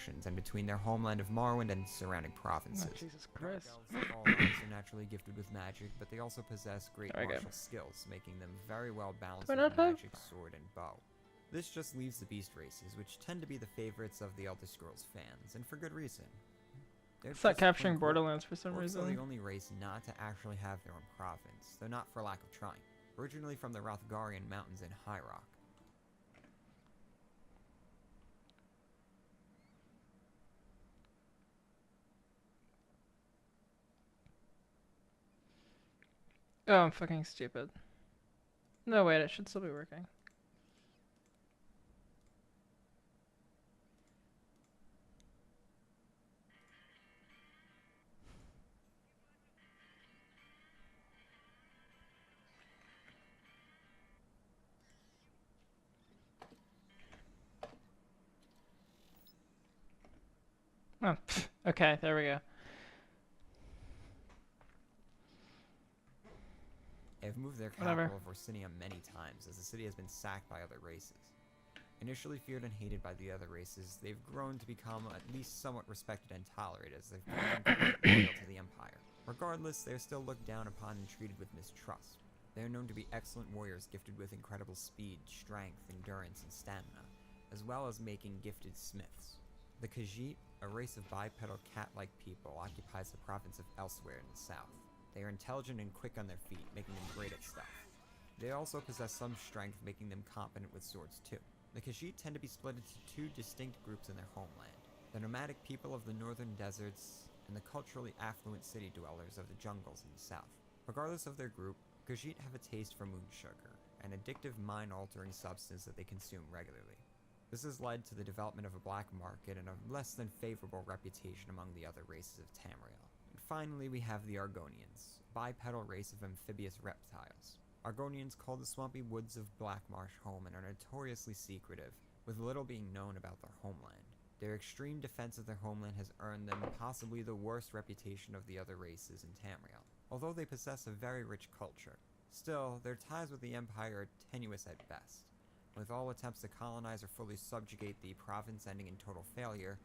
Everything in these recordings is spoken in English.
factions and between their homeland of Morrowind and surrounding provinces. Oh, Jesus Christ. All elves are naturally gifted with magic, but they also possess great There we go. martial skills, making them very well balanced Do I with not have- magic, sword, and bow. This just leaves the beast races, which tend to be the favorites of the Elder Scrolls fans, and for good reason. They're It's not disciplined capturing group. Borderlands for some Orcs are reason. the only race not to actually have their own province, though not for lack of trying. Originally from the Rothgarian Mountains in High Rock. Oh, I'm fucking stupid. No, wait, it should still be working. Oh, okay, there we go. They have moved their Whatever. capital of Orsinium many times, as the city has been sacked by other races. Initially feared and hated by the other races, they've grown to become at least somewhat respected and tolerated as they've proven to be loyal to the Empire. Regardless, they are still looked down upon and treated with mistrust. They are known to be excellent warriors gifted with incredible speed, strength, endurance, and stamina, as well as making gifted smiths. The Khajiit, a race of bipedal cat-like people, occupies the province of Elsewhere in the south. They are intelligent and quick on their feet, making them great at stealth. They also possess some strength, making them competent with swords too. The Khajiit tend to be split into two distinct groups in their homeland: the nomadic people of the northern deserts and the culturally affluent city dwellers of the jungles in the south. Regardless of their group, Khajiit have a taste for moon sugar, an addictive mind-altering substance that they consume regularly. This has led to the development of a black market and a less than favorable reputation among the other races of Tamriel. And finally, we have the Argonians, a bipedal race of amphibious reptiles. Argonians call the swampy woods of Blackmarsh home and are notoriously secretive, with little being known about their homeland. Their extreme defense of their homeland has earned them possibly the worst reputation of the other races in Tamriel, although they possess a very rich culture. Still, their ties with the Empire are tenuous at best. With all attempts to colonize or fully subjugate the province ending in total failure,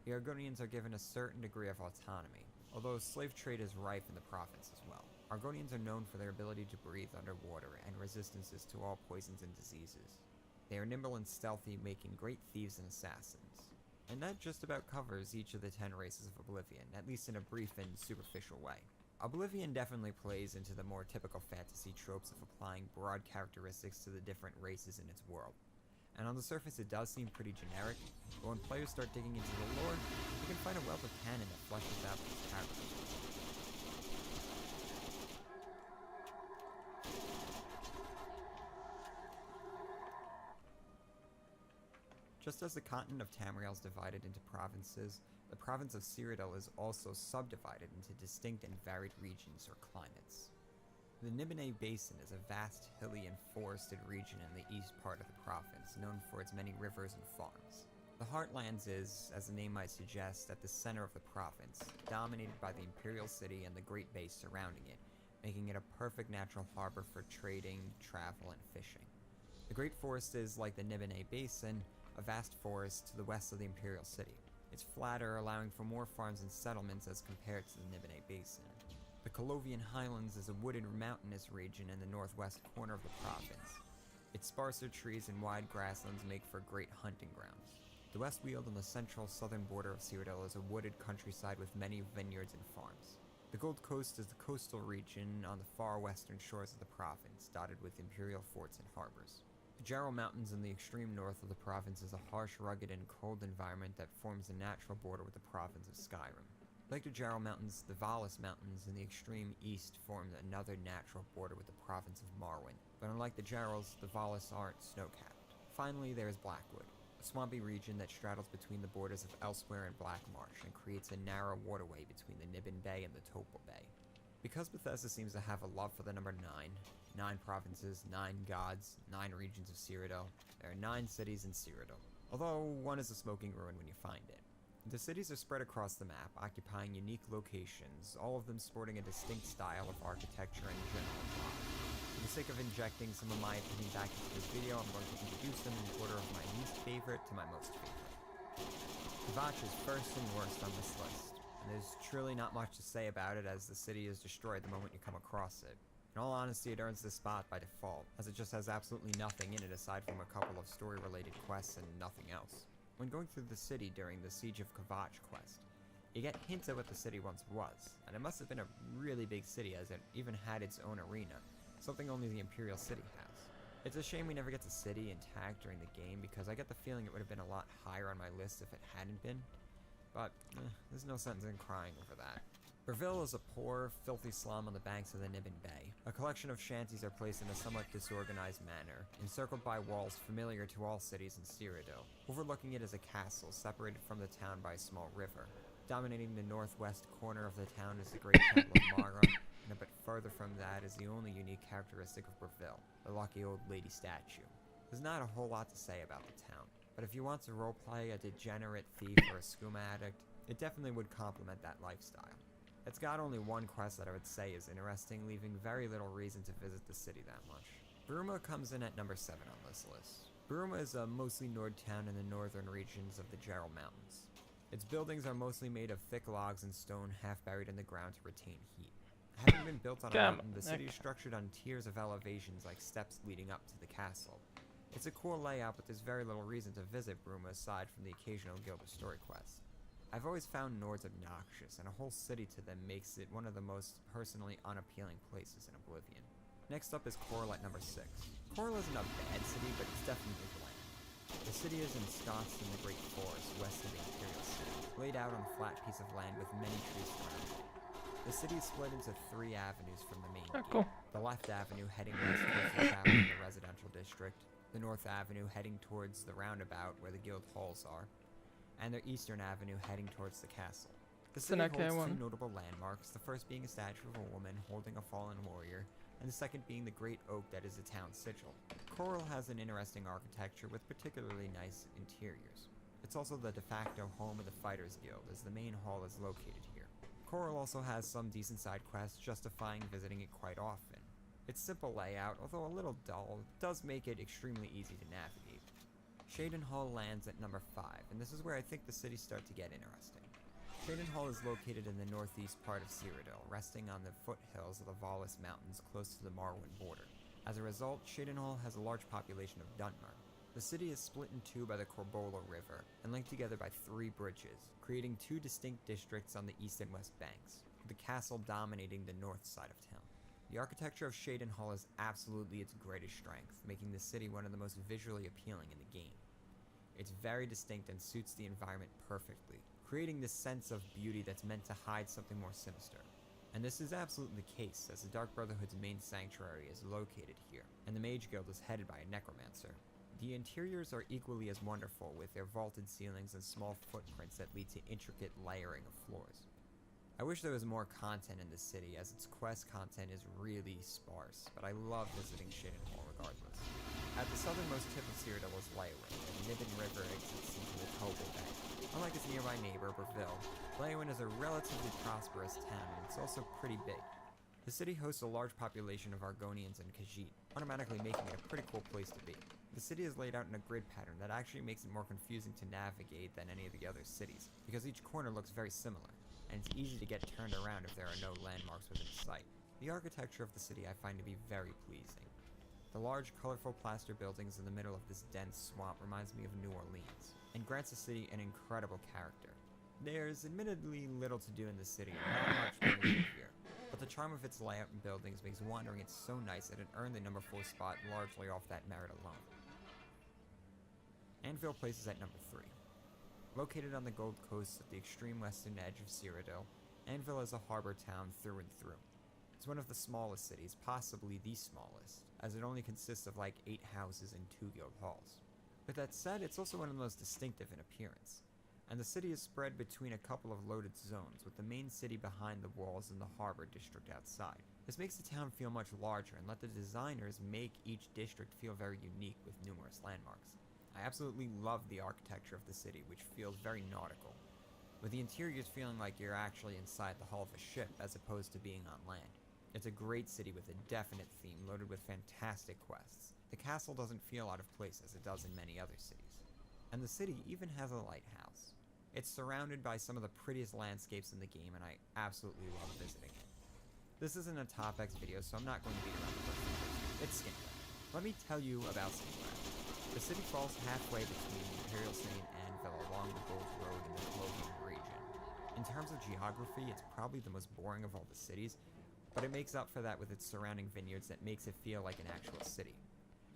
the Argonians are given a certain degree of autonomy, although slave trade is rife in the province as well. Argonians are known for their ability to breathe underwater and resistances to all poisons and diseases. They are nimble and stealthy, making great thieves and assassins. And that just about covers each of the 10 races of Oblivion, at least in a brief and superficial way. Oblivion definitely plays into the more typical fantasy tropes of applying broad characteristics to the different races in its world. And on the surface it does seem pretty generic, but when players start digging into the lore, you can find a wealth of canon that fleshes out these characters. Just as the continent of Tamriel is divided into provinces, the province of Cyrodiil is also subdivided into distinct and varied regions or climates. The Nibene Basin is a vast, hilly and forested region in the east part of the province, known for its many rivers and farms. The Heartlands is, as the name might suggest, at the center of the province, dominated by the Imperial City and the Great Bay surrounding it, making it a perfect natural harbor for trading, travel, and fishing. The Great Forest is, like the Nibene Basin, a vast forest to the west of the Imperial City. It's flatter, allowing for more farms and settlements as compared to the Nibene Basin. The Colovian Highlands is a wooded, mountainous region in the northwest corner of the province. Its sparser trees and wide grasslands make for great hunting grounds. The Westweald on the central southern border of Cyrodiil is a wooded countryside with many vineyards and farms. The Gold Coast is the coastal region on the far western shores of the province, dotted with imperial forts and harbors. The Jarl Mountains in the extreme north of the province is a harsh, rugged, and cold environment that forms a natural border with the province of Skyrim. Like the Jarl Mountains, the Valis Mountains in the extreme east form another natural border with the province of Morrowind, but unlike the Jarls, the Valis aren't snow-capped. Finally, there is Blackwood, a swampy region that straddles between the borders of Elsewhere and Blackmarsh and creates a narrow waterway between the Niben Bay and the Topal Bay. Because Bethesda seems to have a love for the number 9 provinces, 9 gods, 9 regions of Cyrodiil, there are 9 cities in Cyrodiil, although one is a smoking ruin when you find it. The cities are spread across the map, occupying unique locations, all of them sporting a distinct style of architecture and general vibe. For the sake of injecting some of my opinion back into this video, I'm going to introduce them in order of my least favorite to my most favorite. Kvatch is first and worst on this list, and there's truly not much to say about it as the city is destroyed the moment you come across it. In all honesty, it earns this spot by default, as it just has absolutely nothing in it aside from a couple of story-related quests and nothing else. When going through the city during the Siege of Kvatch quest, you get hints at what the city once was, and it must have been a really big city as it even had its own arena, something only the Imperial City has. It's a shame we never get the city intact during the game because I get the feeling it would have been a lot higher on my list if it hadn't been, but there's no sense in crying over that. Breville is a poor, filthy slum on the banks of the Niben Bay. A collection of shanties are placed in a somewhat disorganized manner, encircled by walls familiar to all cities in Cyrodiil. Overlooking it is a castle separated from the town by a small river. Dominating the northwest corner of the town is the Great Temple of Mara, and a bit further from that is the only unique characteristic of Breville, the lucky old lady statue. There's not a whole lot to say about the town, but if you want to roleplay a degenerate thief or a skooma addict, it definitely would complement that lifestyle. It's got only one quest that I would say is interesting, leaving very little reason to visit the city that much. Bruma comes in at number 7 on this list. Bruma is a mostly Nord town in the northern regions of the Gerald Mountains. Its buildings are mostly made of thick logs and stone half buried in the ground to retain heat. Having been built on a mountain, the city is structured on tiers of elevations like steps leading up to the castle. It's a cool layout, but there's very little reason to visit Bruma aside from the occasional Guild of Story quest. I've always found Nords obnoxious, and a whole city to them makes it one of the most personally unappealing places in Oblivion. Next up is Chorrol at number 6. Chorrol isn't a bad city, but it's definitely bland. The city is ensconced in the Great Forest west of the Imperial City, laid out on a flat piece of land with many trees surrounding it. The city is split into 3 avenues from the main gate. Cool. The left avenue heading west towards the town in the residential district, the north avenue heading towards the roundabout where the guild halls are, and the eastern avenue heading towards the castle. The city holds 2 notable landmarks, the first being a statue of a woman holding a fallen warrior, and the second being the great oak that is the town's sigil. Chorrol has an interesting architecture with particularly nice interiors. It's also the de facto home of the Fighters Guild, as the main hall is located here. Chorrol also has some decent side quests, justifying visiting it quite often. Its simple layout, although a little dull, does make it extremely easy to navigate. Cheydinhal lands at number 5, and this is where I think the cities start to get interesting. Cheydinhal is located in the northeast part of Cyrodiil, resting on the foothills of the Vallis Mountains close to the Marwen border. As a result, Cheydinhal has a large population of Dunmer. The city is split in 2 by the Corbola River, and linked together by 3 bridges, creating 2 distinct districts on the east and west banks, with the castle dominating the north side of town. The architecture of Cheydinhal is absolutely its greatest strength, making the city one of the most visually appealing in the game. It's very distinct and suits the environment perfectly, creating this sense of beauty that's meant to hide something more sinister. And this is absolutely the case, as the Dark Brotherhood's main sanctuary is located here, and the Mage Guild is headed by a necromancer. The interiors are equally as wonderful, with their vaulted ceilings and small footprints that lead to intricate layering of floors. I wish there was more content in the city, as its quest content is really sparse, but I love visiting Cheydinhal regardless. At the southernmost tip of Cyrodiil is Leyawiin, and the Niben River exits into the Kobold Bay. Unlike its nearby neighbor, Breville, Leyawiin is a relatively prosperous town, and it's also pretty big. The city hosts a large population of Argonians and Khajiit, automatically making it a pretty cool place to be. The city is laid out in a grid pattern that actually makes it more confusing to navigate than any of the other cities, because each corner looks very similar, and it's easy to get turned around if there are no landmarks within sight. The architecture of the city I find to be very pleasing. The large, colorful plaster buildings in the middle of this dense swamp reminds me of New Orleans, and grants the city an incredible character. There's admittedly little to do in the city, and not much to do here, but the charm of its layout and buildings makes wandering it so nice that it earned the number 4 spot largely off that merit alone. Anvil places at number 3. Located on the Gold Coast at the extreme western edge of Cyrodiil, Anvil is a harbor town through and through. It's one of the smallest cities, possibly the smallest, as it only consists of like 8 houses and 2 guild halls. With that said, it's also one of the most distinctive in appearance, and the city is spread between a couple of loaded zones, with the main city behind the walls and the harbor district outside. This makes the town feel much larger and let the designers make each district feel very unique with numerous landmarks. I absolutely love the architecture of the city, which feels very nautical, with the interiors feeling like you're actually inside the hull of a ship as opposed to being on land. It's a great city with a definite theme, loaded with fantastic quests. The castle doesn't feel out of place as it does in many other cities. And the city even has a lighthouse. It's surrounded by some of the prettiest landscapes in the game, and I absolutely love visiting it. This isn't a Top-X video, so I'm not going to beat around the bush. It's Skingrad. Let me tell you about Skingrad. The city falls halfway between Imperial City and Anvil along the Gold Road in the Colovian region. In terms of geography, it's probably the most boring of all the cities, but it makes up for that with its surrounding vineyards that makes it feel like an actual city.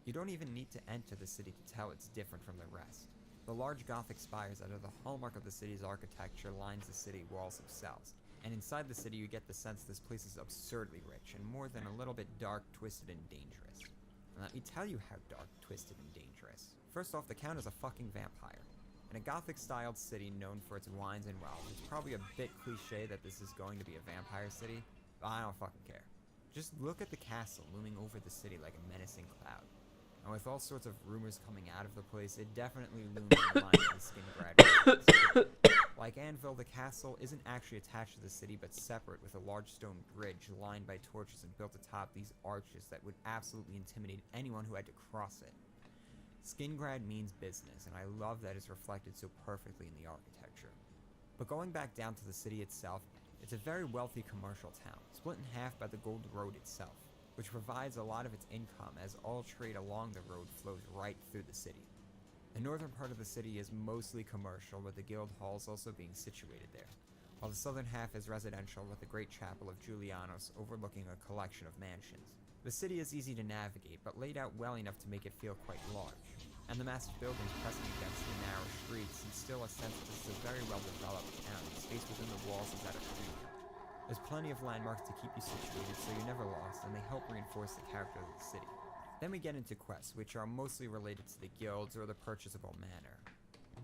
You don't even need to enter the city to tell it's different from the rest. The large Gothic spires that are the hallmark of the city's architecture lines the city walls themselves, and inside the city you get the sense this place is absurdly rich and more than a little bit dark, twisted, and dangerous. And let me tell you how dark, twisted, and dangerous. First off, the Count is a fucking vampire. In a Gothic-styled city known for its wines and wealth, it's probably a bit cliche that this is going to be a vampire city, but I don't fucking care. Just look at the castle looming over the city like a menacing cloud. And with all sorts of rumors coming out of the place, it definitely looms in the mind of the Skingrad. Like Anvil, the castle isn't actually attached to the city, but separate with a large stone bridge lined by torches and built atop these arches that would absolutely intimidate anyone who had to cross it. Skingrad means business, and I love that it's reflected so perfectly in the architecture. But going back down to the city itself, it's a very wealthy commercial town, split in half by the Gold Road itself, which provides a lot of its income as all trade along the road flows right through the city. The northern part of the city is mostly commercial, with the guild halls also being situated there, while the southern half is residential with the Great Chapel of Julianos overlooking a collection of mansions. The city is easy to navigate, but laid out well enough to make it feel quite large, and the massive buildings pressing against the narrow streets instill a sense that this is a very well-developed town, and space within the walls is at a premium. There's plenty of landmarks to keep you situated so you're never lost, and they help reinforce the character of the city. Then we get into quests, which are mostly related to the guilds or the purchasable manor.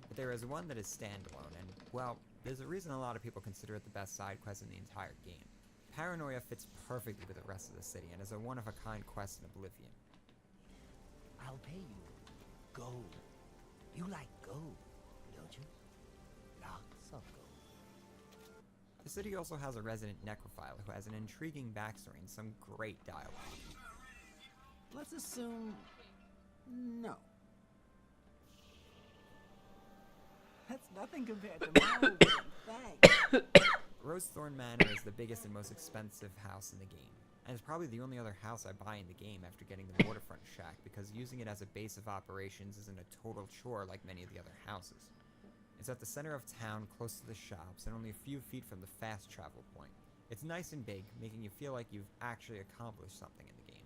But there is one that is standalone, and, well, there's a reason a lot of people consider it the best side quest in the entire game. Paranoia fits perfectly with the rest of the city, and is a one-of-a-kind quest in Oblivion. I'll pay you. Gold. You like gold, don't you? Lots of gold. The city also has a resident necrophile who has an intriguing backstory and some great dialogue. Let's assume... no. That's nothing compared to my old thanks. Rosethorn Manor is the biggest and most expensive house in the game, and it's probably the only other house I buy in the game after getting the Waterfront Shack, because using it as a base of operations isn't a total chore like many of the other houses. It's at the center of town, close to the shops, and only a few feet from the fast travel point. It's nice and big, making you feel like you've actually accomplished something in the game.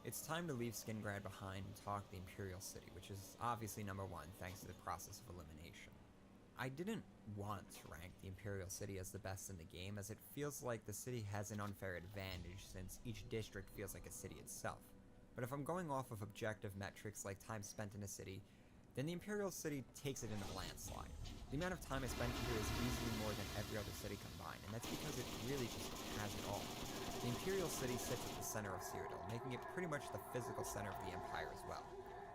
It's time to leave Skingrad behind and talk the Imperial City, which is obviously number one thanks to the process of elimination. I didn't want to rank the Imperial City as the best in the game, as it feels like the city has an unfair advantage since each district feels like a city itself. But if I'm going off of objective metrics like time spent in a city, then the Imperial City takes it in a landslide. The amount of time I spent here is easily more than every other city combined, and that's because it really just has it all. The Imperial City sits at the center of Cyrodiil, making it pretty much the physical center of the Empire as well.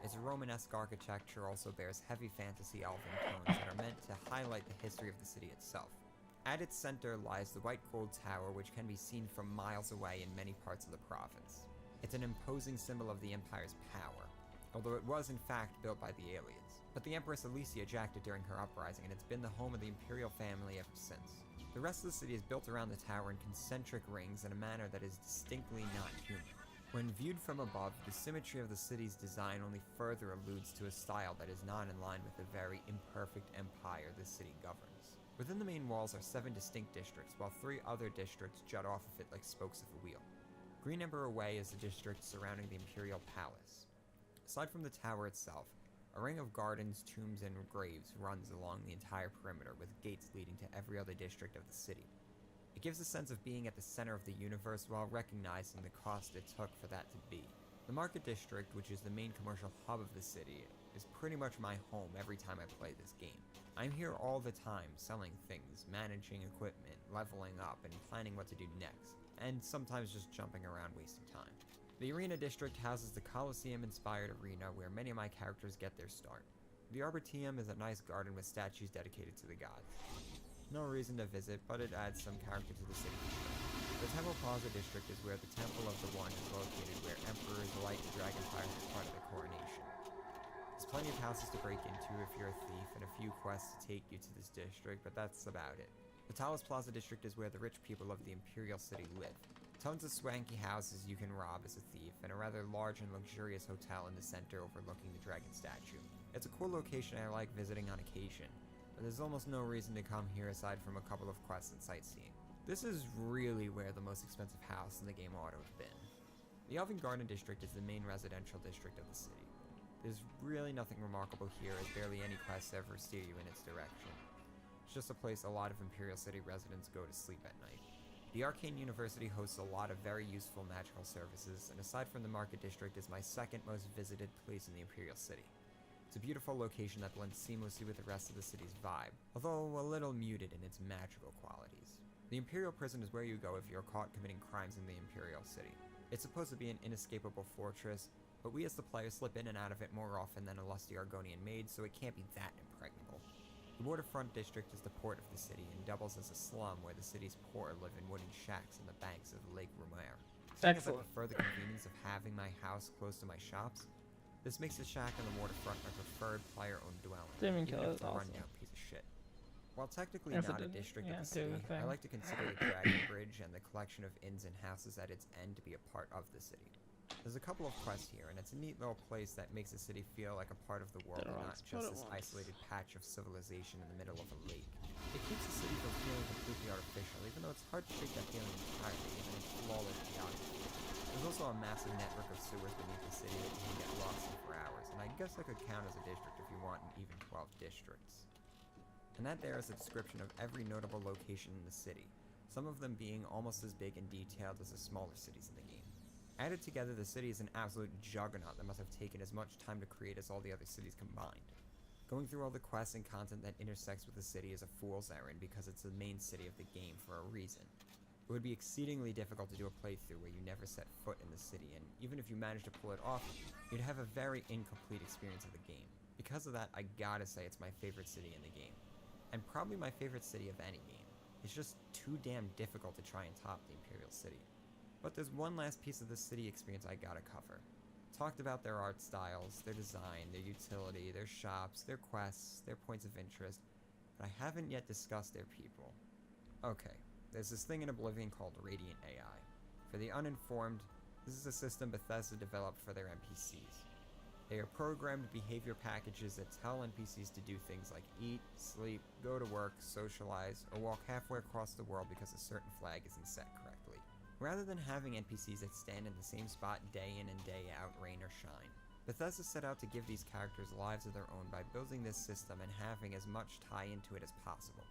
Its Romanesque architecture also bears heavy fantasy elven tones that are meant to highlight the history of the city itself. At its center lies the White Gold Tower, which can be seen from miles away in many parts of the province. It's an imposing symbol of the Empire's power, although it was in fact built by the aliens. But the Empress Alesia jacked it during her uprising, and it's been the home of the Imperial family ever since. The rest of the city is built around the tower in concentric rings in a manner that is distinctly not human. When viewed from above, the symmetry of the city's design only further alludes to a style that is not in line with the very imperfect empire the city governs. Within the main walls are 7 distinct districts, while 3 other districts jut off of it like spokes of a wheel. Green Emperor Way is the district surrounding the Imperial Palace. Aside from the tower itself, a ring of gardens, tombs, and graves runs along the entire perimeter, with gates leading to every other district of the city. It gives a sense of being at the center of the universe while recognizing the cost it took for that to be. The Market District, which is the main commercial hub of the city, is pretty much my home every time I play this game. I'm here all the time, selling things, managing equipment, leveling up, and planning what to do next, and sometimes just jumping around wasting time. The Arena District houses the Colosseum-inspired arena where many of my characters get their start. The Arboretum is a nice garden with statues dedicated to the gods. No reason to visit, but it adds some character to the city. The Temple Plaza District is where the Temple of the One is located, where Emperor Light the Dragonfire is part of the coronation. This Plenty of houses to break into if you're a thief, and a few quests to take you to this district, but that's about it. The Talos Plaza district is where the rich people of the Imperial City live. Tons of swanky houses you can rob as a thief, and a rather large and luxurious hotel in the center overlooking the dragon statue. It's a cool location I like visiting on occasion, but there's almost no reason to come here aside from a couple of quests and sightseeing. This is really where the most expensive house in the game ought to have been. The Elven Garden district is the main residential district of the city. There's really nothing remarkable here, as barely any quests ever steer you in its direction. It's just a place a lot of Imperial City residents go to sleep at night. The Arcane University hosts a lot of very useful magical services, and aside from the Market District, is my second most visited place in the Imperial City. It's a beautiful location that blends seamlessly with the rest of the city's vibe, although a little muted in its magical qualities. The Imperial Prison is where you go if you're caught committing crimes in the Imperial City. It's supposed to be an inescapable fortress, but we as the player slip in and out of it more often than a lusty Argonian maid, so it can't be that impregnable. The Waterfront District is the port of the city and doubles as a slum where the city's poor live in wooden shacks on the banks of Lake Rumer. Seeing as I Excellent. prefer the convenience of having my house close to my shops, this makes the shack on the waterfront my preferred player-owned dwelling, Demon even Killer if is it's a awesome. rundown piece of shit. While technically Yes, it not a did. district Yeah, of the do city, the thing. I like to consider the Dragon Bridge and the collection of inns and houses at its end to be a part of the city. There's a couple of quests here, and it's a neat little place that makes the city feel like a part of the world Did it and once, not put just it this once. isolated patch of civilization in the middle of a lake. It keeps the city from feeling completely artificial, even though it's hard to shake that feeling entirely, given its flawless geography. There's also a massive network of sewers beneath the city that you can get lost in for hours, and I guess that could count as a district if you want an even 12 districts. And that there is a description of every notable location in the city, some of them being almost as big and detailed as the smaller cities in the game. Added together, the city is an absolute juggernaut that must have taken as much time to create as all the other cities combined. Going through all the quests and content that intersects with the city is a fool's errand because it's the main city of the game for a reason. It would be exceedingly difficult to do a playthrough where you never set foot in the city, and even if you managed to pull it off, you'd have a very incomplete experience of the game. Because of that, I gotta say it's my favorite city in the game. And probably my favorite city of any game. It's just too damn difficult to try and top the Imperial City. But there's one last piece of the city experience I gotta cover. Talked about their art styles, their design, their utility, their shops, their quests, their points of interest, but I haven't yet discussed their people. Okay, there's this thing in Oblivion called Radiant AI. For the uninformed, this is a system Bethesda developed for their NPCs. They are programmed behavior packages that tell NPCs to do things like eat, sleep, go to work, socialize, or walk halfway across the world because a certain flag isn't set correctly. Rather than having NPCs that stand in the same spot day in and day out, rain or shine, Bethesda set out to give these characters lives of their own by building this system and having as much tie into it as possible.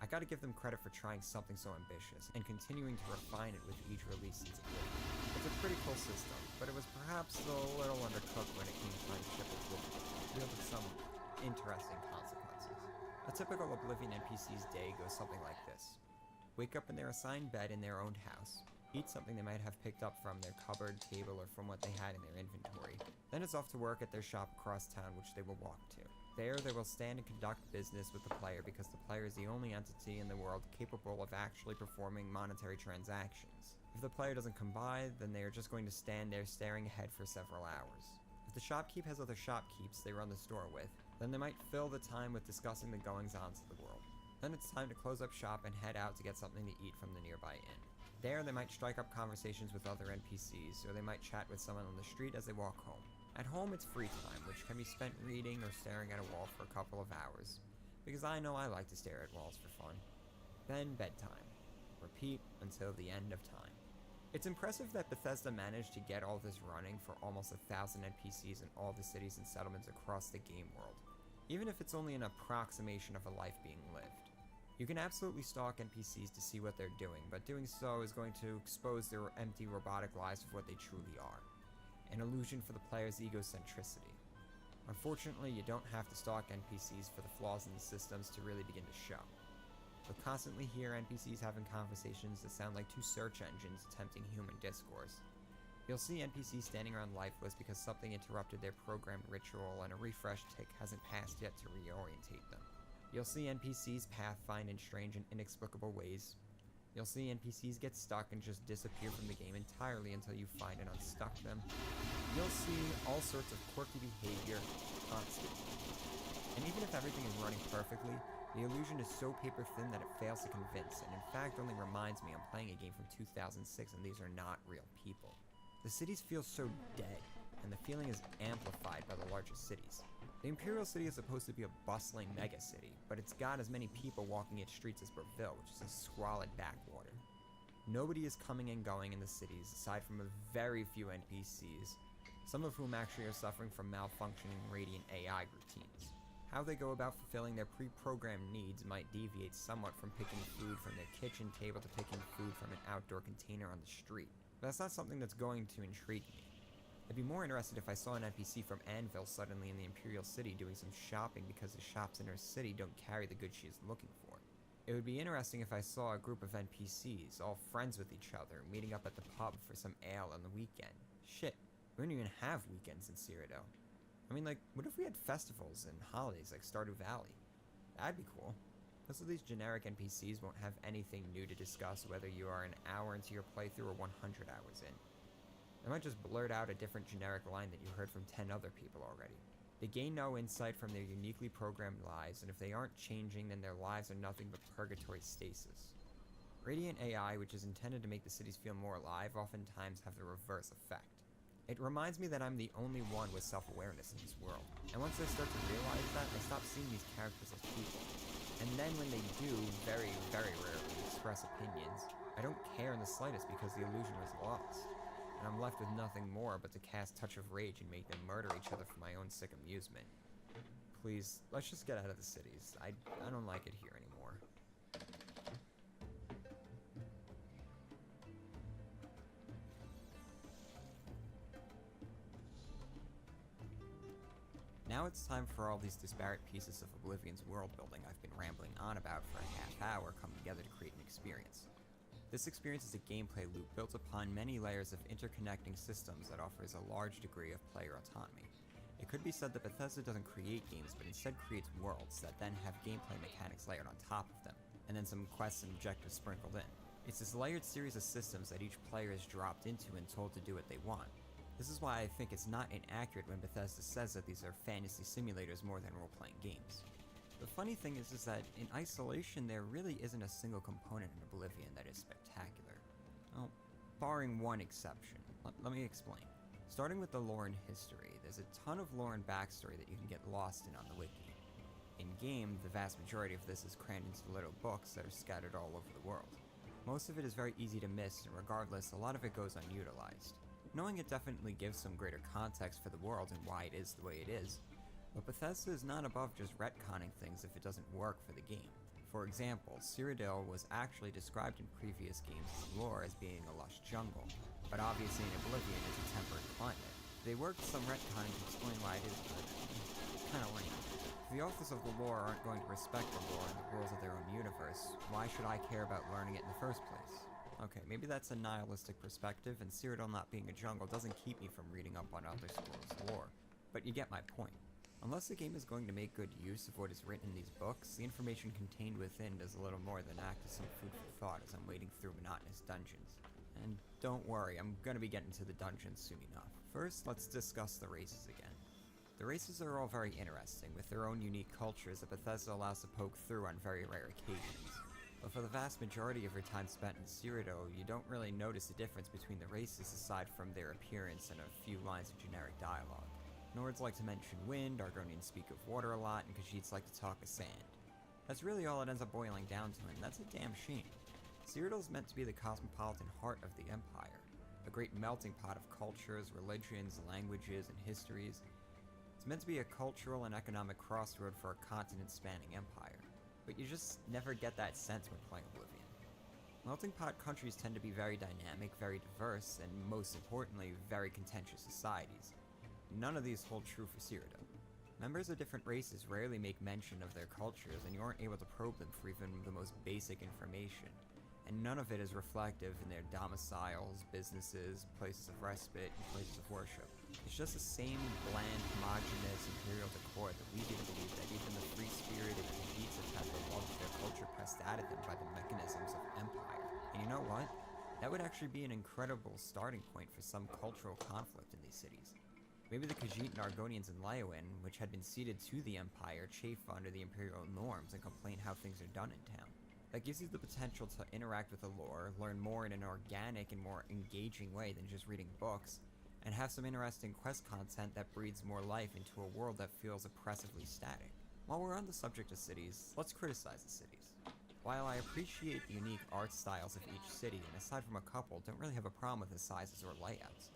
I gotta give them credit for trying something so ambitious, and continuing to refine it with each release since Oblivion. It's a pretty cool system, but it was perhaps a little undercooked when it came time to ship Oblivion, which yielded some interesting consequences. A typical Oblivion NPC's day goes something like this. Wake up in their assigned bed in their own house, eat something they might have picked up from their cupboard, table, or from what they had in their inventory. Then it's off to work at their shop across town, which they will walk to. There, they will stand and conduct business with the player because the player is the only entity in the world capable of actually performing monetary transactions. If the player doesn't come by, then they are just going to stand there staring ahead for several hours. If the shopkeep has other shopkeeps they run the store with, then they might fill the time with discussing the goings-ons of the world. Then it's time to close up shop and head out to get something to eat from the nearby inn. There, they might strike up conversations with other NPCs, or they might chat with someone on the street as they walk home. At home, it's free time, which can be spent reading or staring at a wall for a couple of hours, because I know I like to stare at walls for fun. Then bedtime. Repeat until the end of time. It's impressive that Bethesda managed to get all this running for almost 1,000 NPCs in all the cities and settlements across the game world, even if it's only an approximation of a life being lived. You can absolutely stalk NPCs to see what they're doing, but doing so is going to expose their empty robotic lives of what they truly are. An illusion for the player's egocentricity. Unfortunately, you don't have to stalk NPCs for the flaws in the systems to really begin to show. You'll constantly hear NPCs having conversations that sound like two search engines attempting human discourse. You'll see NPCs standing around lifeless because something interrupted their programmed ritual and a refresh tick hasn't passed yet to reorientate them. You'll see NPCs pathfind in strange and inexplicable ways. You'll see NPCs get stuck and just disappear from the game entirely until you find and unstuck them. You'll see all sorts of quirky behavior constantly. And even if everything is running perfectly, the illusion is so paper thin that it fails to convince, and in fact only reminds me I'm playing a game from 2006 and these are not real people. The cities feel so dead, and the feeling is amplified by the largest cities. The Imperial City is supposed to be a bustling megacity, but it's got as many people walking its streets as Bravil, which is a squalid backwater. Nobody is coming and going in the cities, aside from a very few NPCs, some of whom actually are suffering from malfunctioning Radiant AI routines. How they go about fulfilling their pre-programmed needs might deviate somewhat from picking food from their kitchen table to picking food from an outdoor container on the street. But that's not something that's going to intrigue me. I'd be more interested if I saw an NPC from Anvil suddenly in the Imperial City doing some shopping because the shops in her city don't carry the goods she is looking for. It would be interesting if I saw a group of NPCs, all friends with each other, meeting up at the pub for some ale on the weekend. Shit, we don't even have weekends in Cyrodiil. I mean, like, what if we had festivals and holidays like Stardew Valley? That'd be cool. Most of these generic NPCs won't have anything new to discuss whether you are an hour into your playthrough or 100 hours in. They might just blurt out a different generic line that you heard from 10 other people already. They gain no insight from their uniquely programmed lives, and if they aren't changing, then their lives are nothing but purgatory stasis. Radiant AI, which is intended to make the cities feel more alive, oftentimes have the reverse effect. It reminds me that I'm the only one with self-awareness in this world, and once I start to realize that, I stop seeing these characters as people. And then when they do, very, very rarely, express opinions, I don't care in the slightest because the illusion was lost. And I'm left with nothing more but to cast Touch of Rage and make them murder each other for my own sick amusement. Please, let's just get out of the cities. I don't like it here anymore. Now it's time for all these disparate pieces of Oblivion's world building I've been rambling on about for a half hour come together to create an experience. This experience is a gameplay loop built upon many layers of interconnecting systems that offers a large degree of player autonomy. It could be said that Bethesda doesn't create games, but instead creates worlds that then have gameplay mechanics layered on top of them, and then some quests and objectives sprinkled in. It's this layered series of systems that each player is dropped into and told to do what they want. This is why I think it's not inaccurate when Bethesda says that these are fantasy simulators more than role-playing games. The funny thing is that in isolation there really isn't a single component in Oblivion that is spectacular. Well, barring one exception. Let me explain. Starting with the lore and history, there's a ton of lore and backstory that you can get lost in on the wiki. In-game, the vast majority of this is crammed into little books that are scattered all over the world. Most of it is very easy to miss, and regardless, a lot of it goes unutilized. Knowing it definitely gives some greater context for the world and why it is the way it is, but Bethesda is not above just retconning things if it doesn't work for the game. For example, Cyrodiil was actually described in previous games' lore as being a lush jungle, but obviously in Oblivion it's a temperate climate. They worked some retconning to explain why it is, but it's kinda lame. If the authors of the lore aren't going to respect the lore and the rules of their own universe, why should I care about learning it in the first place? Okay, maybe that's a nihilistic perspective, and Cyrodiil not being a jungle doesn't keep me from reading up on Elder Scrolls lore, but you get my point. Unless the game is going to make good use of what is written in these books, the information contained within does a little more than act as some food for thought as I'm wading through monotonous dungeons. And don't worry, I'm gonna be getting to the dungeons soon enough. First, let's discuss the races again. The races are all very interesting, with their own unique cultures that Bethesda allows to poke through on very rare occasions. But for the vast majority of your time spent in Cyrodiil, you don't really notice the difference between the races aside from their appearance and a few lines of generic dialogue. Nords like to mention wind, Argonians speak of water a lot, and Khajiits like to talk of sand. That's really all it ends up boiling down to, and that's a damn shame. Cyrodiil is meant to be the cosmopolitan heart of the Empire, a great melting pot of cultures, religions, languages, and histories. It's meant to be a cultural and economic crossroad for a continent-spanning empire. But you just never get that sense when playing Oblivion. Melting pot countries tend to be very dynamic, very diverse, and most importantly, very contentious societies. None of these hold true for Cyrodiil. Members of different races rarely make mention of their cultures, and you aren't able to probe them for even the most basic information. And none of it is reflective in their domiciles, businesses, places of respite, and places of worship. It's just the same bland, homogeneous imperial decor that leads you to believe that even the free-spirited Khajiits have had the love of their culture pressed out of them by the mechanisms of empire. That would actually be an incredible starting point for some cultural conflict in these cities. Maybe the Khajiit and Argonians in Liowen, which had been ceded to the Empire, chafe under the Imperial norms and complain how things are done in town. That gives you the potential to interact with the lore, learn more in an organic and more engaging way than just reading books, and have some interesting quest content that breathes more life into a world that feels oppressively static. While we're on the subject of cities, let's criticize the cities. While I appreciate the unique art styles of each city, and aside from a couple, don't really have a problem with the sizes or layouts.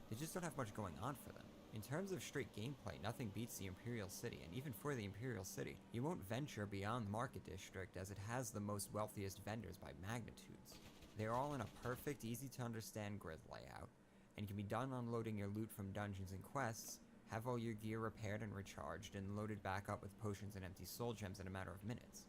They just don't have much going on for them. In terms of straight gameplay, nothing beats the Imperial City, and even for the Imperial City, you won't venture beyond the Market District as it has the most wealthiest vendors by magnitudes. They are all in a perfect, easy to understand grid layout, and can be done unloading your loot from dungeons and quests, have all your gear repaired and recharged, and loaded back up with potions and empty soul gems in a matter of minutes.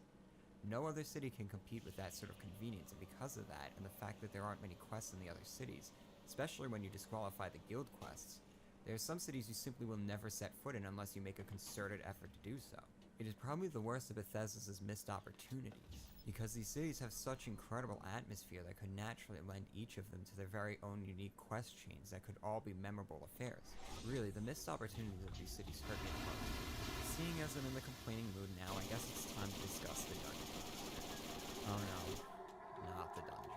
No other city can compete with that sort of convenience, and because of that, and the fact that there aren't many quests in the other cities, especially when you disqualify the guild quests, there are some cities you simply will never set foot in unless you make a concerted effort to do so. It is probably the worst of Bethesda's missed opportunities, because these cities have such incredible atmosphere that could naturally lend each of them to their very own unique quest chains that could all be memorable affairs. Really, the missed opportunities of these cities hurt me the most. Seeing as I'm in the complaining mood now, I guess it's time to discuss the dungeons. Oh no, not the dungeons.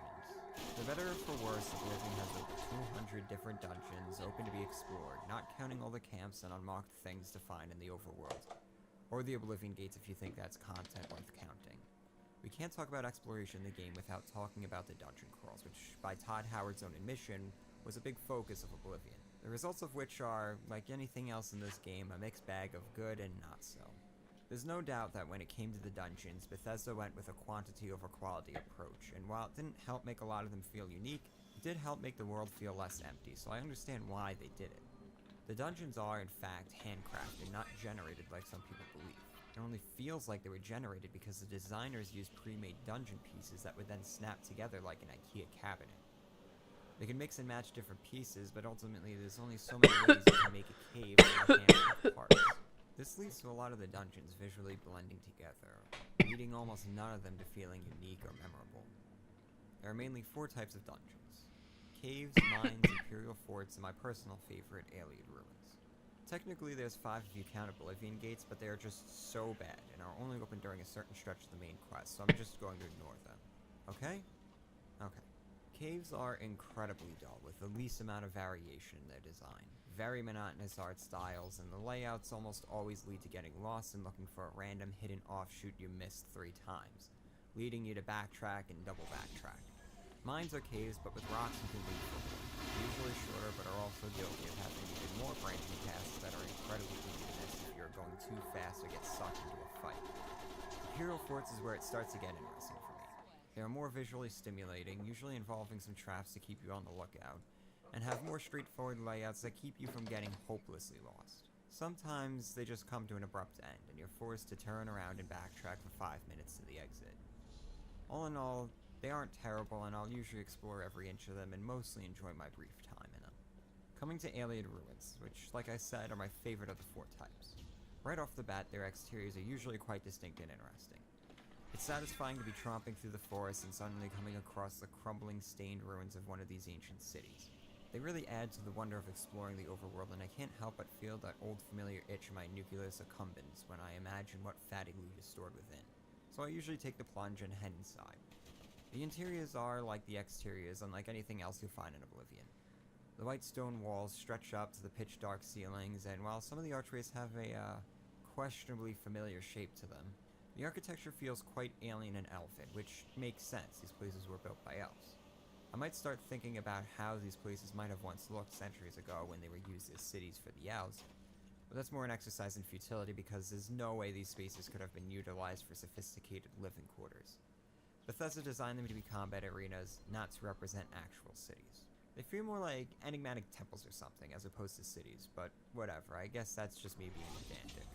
For better or for worse, Oblivion has over 200 different dungeons open to be explored, not counting all the camps and unlocked things to find in the overworld. Or the Oblivion Gates if you think that's content worth counting. We can't talk about exploration in the game without talking about the dungeon crawls, which, by Todd Howard's own admission, was a big focus of Oblivion. The results of which are, like anything else in this game, a mixed bag of good and not so. There's no doubt that when it came to the dungeons, Bethesda went with a quantity over quality approach, and while it didn't help make a lot of them feel unique, it did help make the world feel less empty, so I understand why they did it. The dungeons are, in fact, handcrafted, not generated like some people believe. It only feels like they were generated because the designers used pre-made dungeon pieces that would then snap together like an IKEA cabinet. They can mix and match different pieces, but ultimately there's only so many ways you can make a cave from a handful of parts. This leads to a lot of the dungeons visually blending together, leading almost none of them to feeling unique or memorable. There are mainly 4 types of dungeons: caves, mines, Imperial forts, and my personal favorite, Ayleid ruins. Technically there's 5 if you count Oblivion Gates, but they are just so bad, and are only open during a certain stretch of the main quest, so I'm just going to ignore them. Okay? Okay. Caves are incredibly dull, with the least amount of variation in their design. Very monotonous art styles, and the layouts almost always lead to getting lost and looking for a random hidden offshoot you missed 3 times, leading you to backtrack and double backtrack. Mines are caves, but with rocks you can leap for them, usually shorter but are also guilty of having even more branching paths that are incredibly easy to miss if you're going too fast or get sucked into a fight. Imperial forts is where it starts to get interesting for me. They are more visually stimulating, usually involving some traps to keep you on the lookout, and have more straightforward layouts that keep you from getting hopelessly lost. Sometimes they just come to an abrupt end, and you're forced to turn around and backtrack for 5 minutes to the exit. All in all, they aren't terrible, and I'll usually explore every inch of them and mostly enjoy my brief time in them. Coming to Ayleid ruins, which, like I said, are my favorite of the 4 types. Right off the bat, their exteriors are usually quite distinct and interesting. It's satisfying to be tromping through the forest and suddenly coming across the crumbling, stained ruins of one of these ancient cities. They really add to the wonder of exploring the overworld, and I can't help but feel that old familiar itch in my nucleus accumbens when I imagine what fatty loot is stored within. So I usually take the plunge and head inside. The interiors are like the exteriors, unlike anything else you'll find in Oblivion. The white stone walls stretch up to the pitch-dark ceilings, and while some of the archways have a questionably familiar shape to them, the architecture feels quite alien and elfin, which makes sense. These places were built by elves. I might start thinking about how these places might have once looked centuries ago when they were used as cities for the elves, but that's more an exercise in futility because there's no way these spaces could have been utilized for sophisticated living quarters. Bethesda designed them to be combat arenas, not to represent actual cities. They feel more like enigmatic temples or something, as opposed to cities, but whatever, I guess that's just me being pedantic.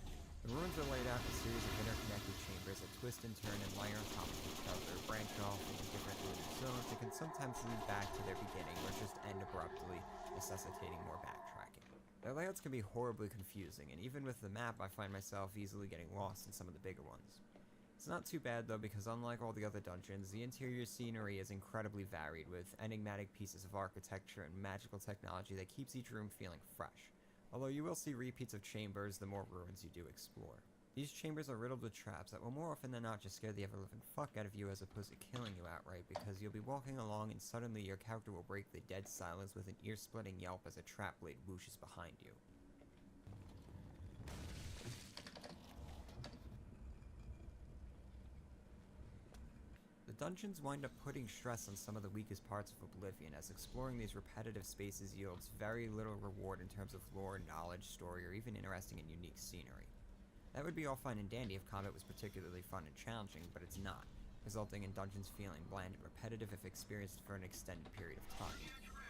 The ruins are laid out in a series of interconnected chambers that twist and turn and layer on top of each other, branch off into different looted zones that can sometimes lead back to their beginning or just end abruptly, necessitating more backtracking. Their layouts can be horribly confusing, and even with the map I find myself easily getting lost in some of the bigger ones. It's not too bad though, because unlike all the other dungeons, the interior scenery is incredibly varied, with enigmatic pieces of architecture and magical technology that keeps each room feeling fresh. Although you will see repeats of chambers the more ruins you do explore. These chambers are riddled with traps that will more often than not just scare the ever-living fuck out of you as opposed to killing you outright, because you'll be walking along and suddenly your character will break the dead silence with an ear-splitting yelp as a trap blade whooshes behind you. The dungeons wind up putting stress on some of the weakest parts of Oblivion, as exploring these repetitive spaces yields very little reward in terms of lore, knowledge, story, or even interesting and unique scenery. That would be all fine and dandy if combat was particularly fun and challenging, but it's not, resulting in dungeons feeling bland and repetitive if experienced for an extended period of time.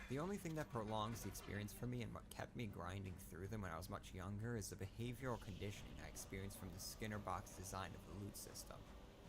The only thing that prolongs the experience for me and what kept me grinding through them when I was much younger is the behavioral conditioning I experienced from the Skinner box design of the loot system.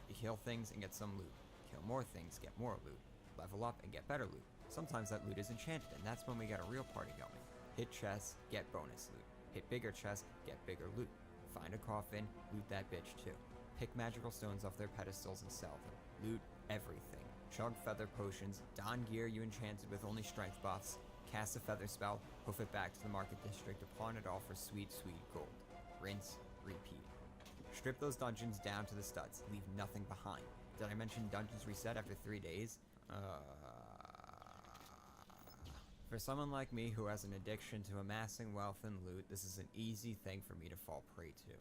You kill things and get some loot. Kill more things, get more loot. Level up and get better loot. Sometimes that loot is enchanted, and that's when we get a real party going. Hit chests, get bonus loot. Hit bigger chests, get bigger loot. Find a coffin, loot that bitch too. Pick magical stones off their pedestals and sell them. Loot everything. Chug feather potions, don gear you enchanted with only strength buffs, cast a feather spell, hoof it back to the market district to pawn it all for sweet, sweet gold. Rinse, repeat. Strip those dungeons down to the studs, leave nothing behind. Did I mention dungeons reset after 3 days? For someone like me who has an addiction to amassing wealth and loot, this is an easy thing for me to fall prey to.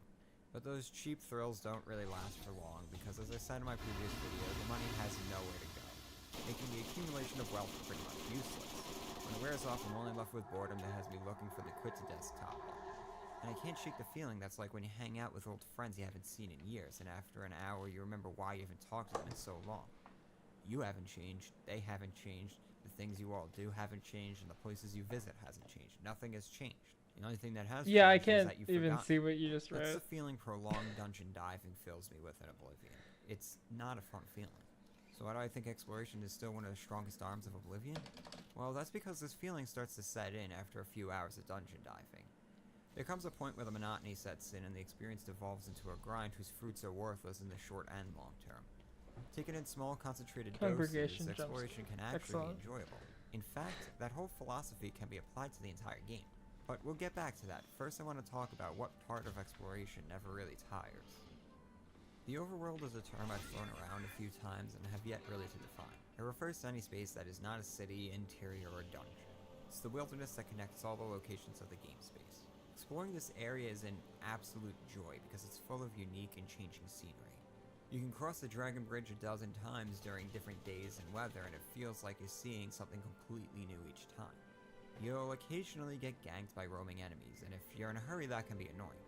But those cheap thrills don't really last for long, because as I said in my previous video, the money has nowhere to go, making the accumulation of wealth pretty much useless. When it wears off, I'm only left with boredom that has me looking for the quit to desktop bar. And I can't shake the feeling that's like when you hang out with old friends you haven't seen in years, and after an hour you remember why you haven't talked to them in so long. You haven't changed, they haven't changed, the things you all do haven't changed, and the places you visit hasn't changed. Nothing has changed. The only thing that has Yeah, I changed is can't that you've even forgotten. see what you just That's wrote. the feeling prolonged dungeon diving fills me with in Oblivion. It's not a fun feeling. So why do I think exploration is still one of the strongest arms of Oblivion? Well, that's because this feeling starts to set in after a few hours of dungeon diving. There comes a point where the monotony sets in and the experience devolves into a grind whose fruits are worthless in the short and long term. Taken in small, concentrated doses, Congregation jumps. exploration can actually Excellent. be enjoyable. In fact, that whole philosophy can be applied to the entire game. But we'll get back to that. First, I want to talk about what part of exploration never really tires. The overworld is a term I've thrown around a few times and have yet really to define. It refers to any space that is not a city, interior, or dungeon. It's the wilderness that connects all the locations of the game space. Exploring this area is an absolute joy because it's full of unique and changing scenery. You can cross the Dragon Bridge a dozen times during different days and weather, and it feels like you're seeing something completely new each time. You'll occasionally get ganked by roaming enemies, and if you're in a hurry that can be annoying.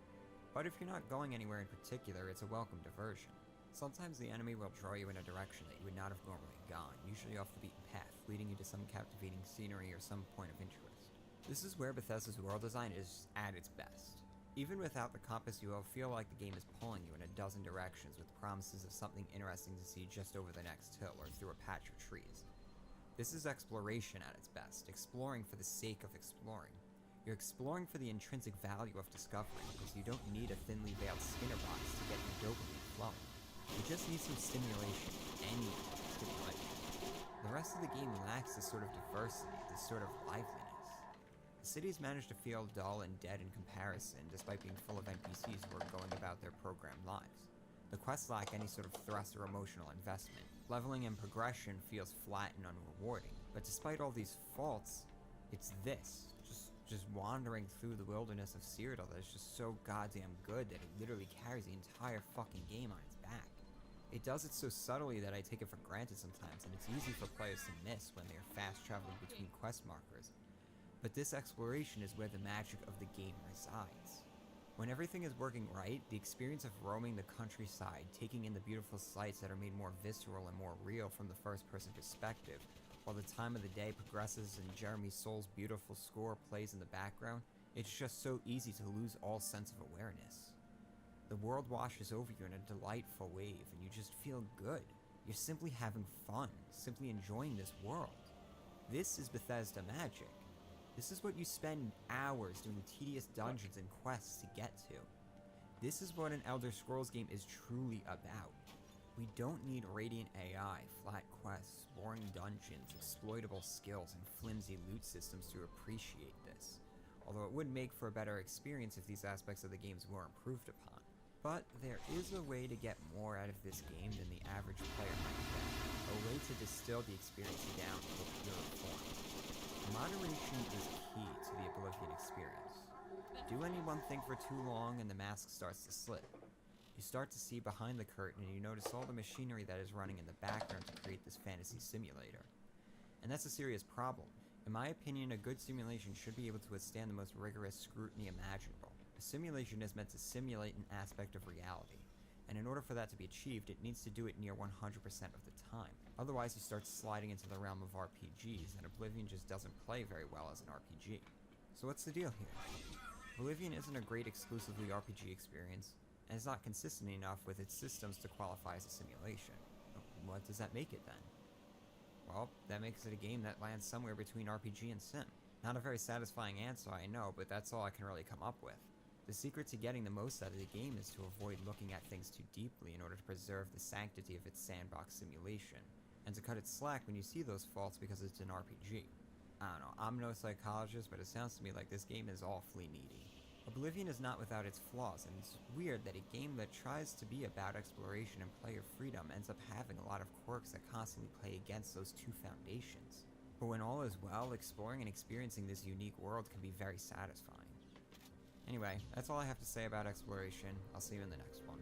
But if you're not going anywhere in particular, it's a welcome diversion. Sometimes the enemy will draw you in a direction that you would not have normally gone, usually off the beaten path, leading you to some captivating scenery or some point of interest. This is where Bethesda's world design is at its best. Even without the compass, you will feel like the game is pulling you in a dozen directions with promises of something interesting to see just over the next hill or through a patch of trees. This is exploration at its best, exploring for the sake of exploring. You're exploring for the intrinsic value of discovery because you don't need a thinly veiled Skinner box to get your dopamine flowing. You just need some stimulation, any stimulation. The rest of the game lacks this sort of diversity, this sort of liveliness. The cities manage to feel dull and dead in comparison, despite being full of NPCs who are going about their programmed lives. The quests lack any sort of thrust or emotional investment. Leveling and progression feels flat and unrewarding. But despite all these faults, it's this. Just wandering through the wilderness of Cyrodiil that is just so goddamn good that it literally carries the entire fucking game on its back. It does it so subtly that I take it for granted sometimes, and it's easy for players to miss when they are fast traveling between quest markers. But this exploration is where the magic of the game resides. When everything is working right, the experience of roaming the countryside, taking in the beautiful sights that are made more visceral and more real from the first-person perspective, while the time of the day progresses and Jeremy Soul's beautiful score plays in the background, it's just so easy to lose all sense of awareness. The world washes over you in a delightful wave, and you just feel good. You're simply having fun, simply enjoying this world. This is Bethesda magic. This is what you spend hours doing tedious dungeons and quests to get to. This is what an Elder Scrolls game is truly about. We don't need radiant AI, flat quests, boring dungeons, exploitable skills, and flimsy loot systems to appreciate this. Although it would make for a better experience if these aspects of the games were improved upon. But there is a way to get more out of this game than the average player might get. A way to distill the experience down to a pure form. Moderation is key to the Oblivion experience. Do any one thing for too long and the mask starts to slip. You start to see behind the curtain and you notice all the machinery that is running in the background to create this fantasy simulator. And that's a serious problem. In my opinion, a good simulation should be able to withstand the most rigorous scrutiny imaginable. A simulation is meant to simulate an aspect of reality, and in order for that to be achieved, it needs to do it near 100% of the time. Otherwise, you start sliding into the realm of RPGs, and Oblivion just doesn't play very well as an RPG. So what's the deal here? Oblivion isn't a great exclusively RPG experience, and it's not consistent enough with its systems to qualify as a simulation. What does that make it then? Well, that makes it a game that lands somewhere between RPG and sim. Not a very satisfying answer, I know, but that's all I can really come up with. The secret to getting the most out of the game is to avoid looking at things too deeply in order to preserve the sanctity of its sandbox simulation, and to cut its slack when you see those faults because it's an RPG. I don't know, I'm no psychologist, but it sounds to me like this game is awfully needy. Oblivion is not without its flaws, and it's weird that a game that tries to be about exploration and player freedom ends up having a lot of quirks that constantly play against those two foundations. But when all is well, exploring and experiencing this unique world can be very satisfying. Anyway, that's all I have to say about exploration. I'll see you in the next one.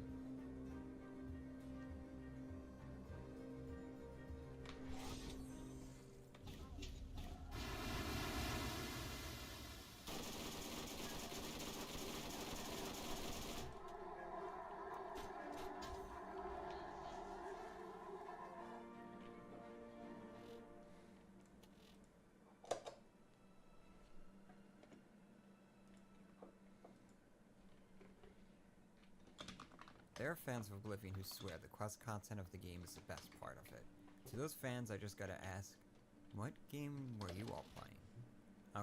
There are fans of Oblivion who swear the quest content of the game is the best part of it. To those fans, I just gotta ask, what game were you all playing?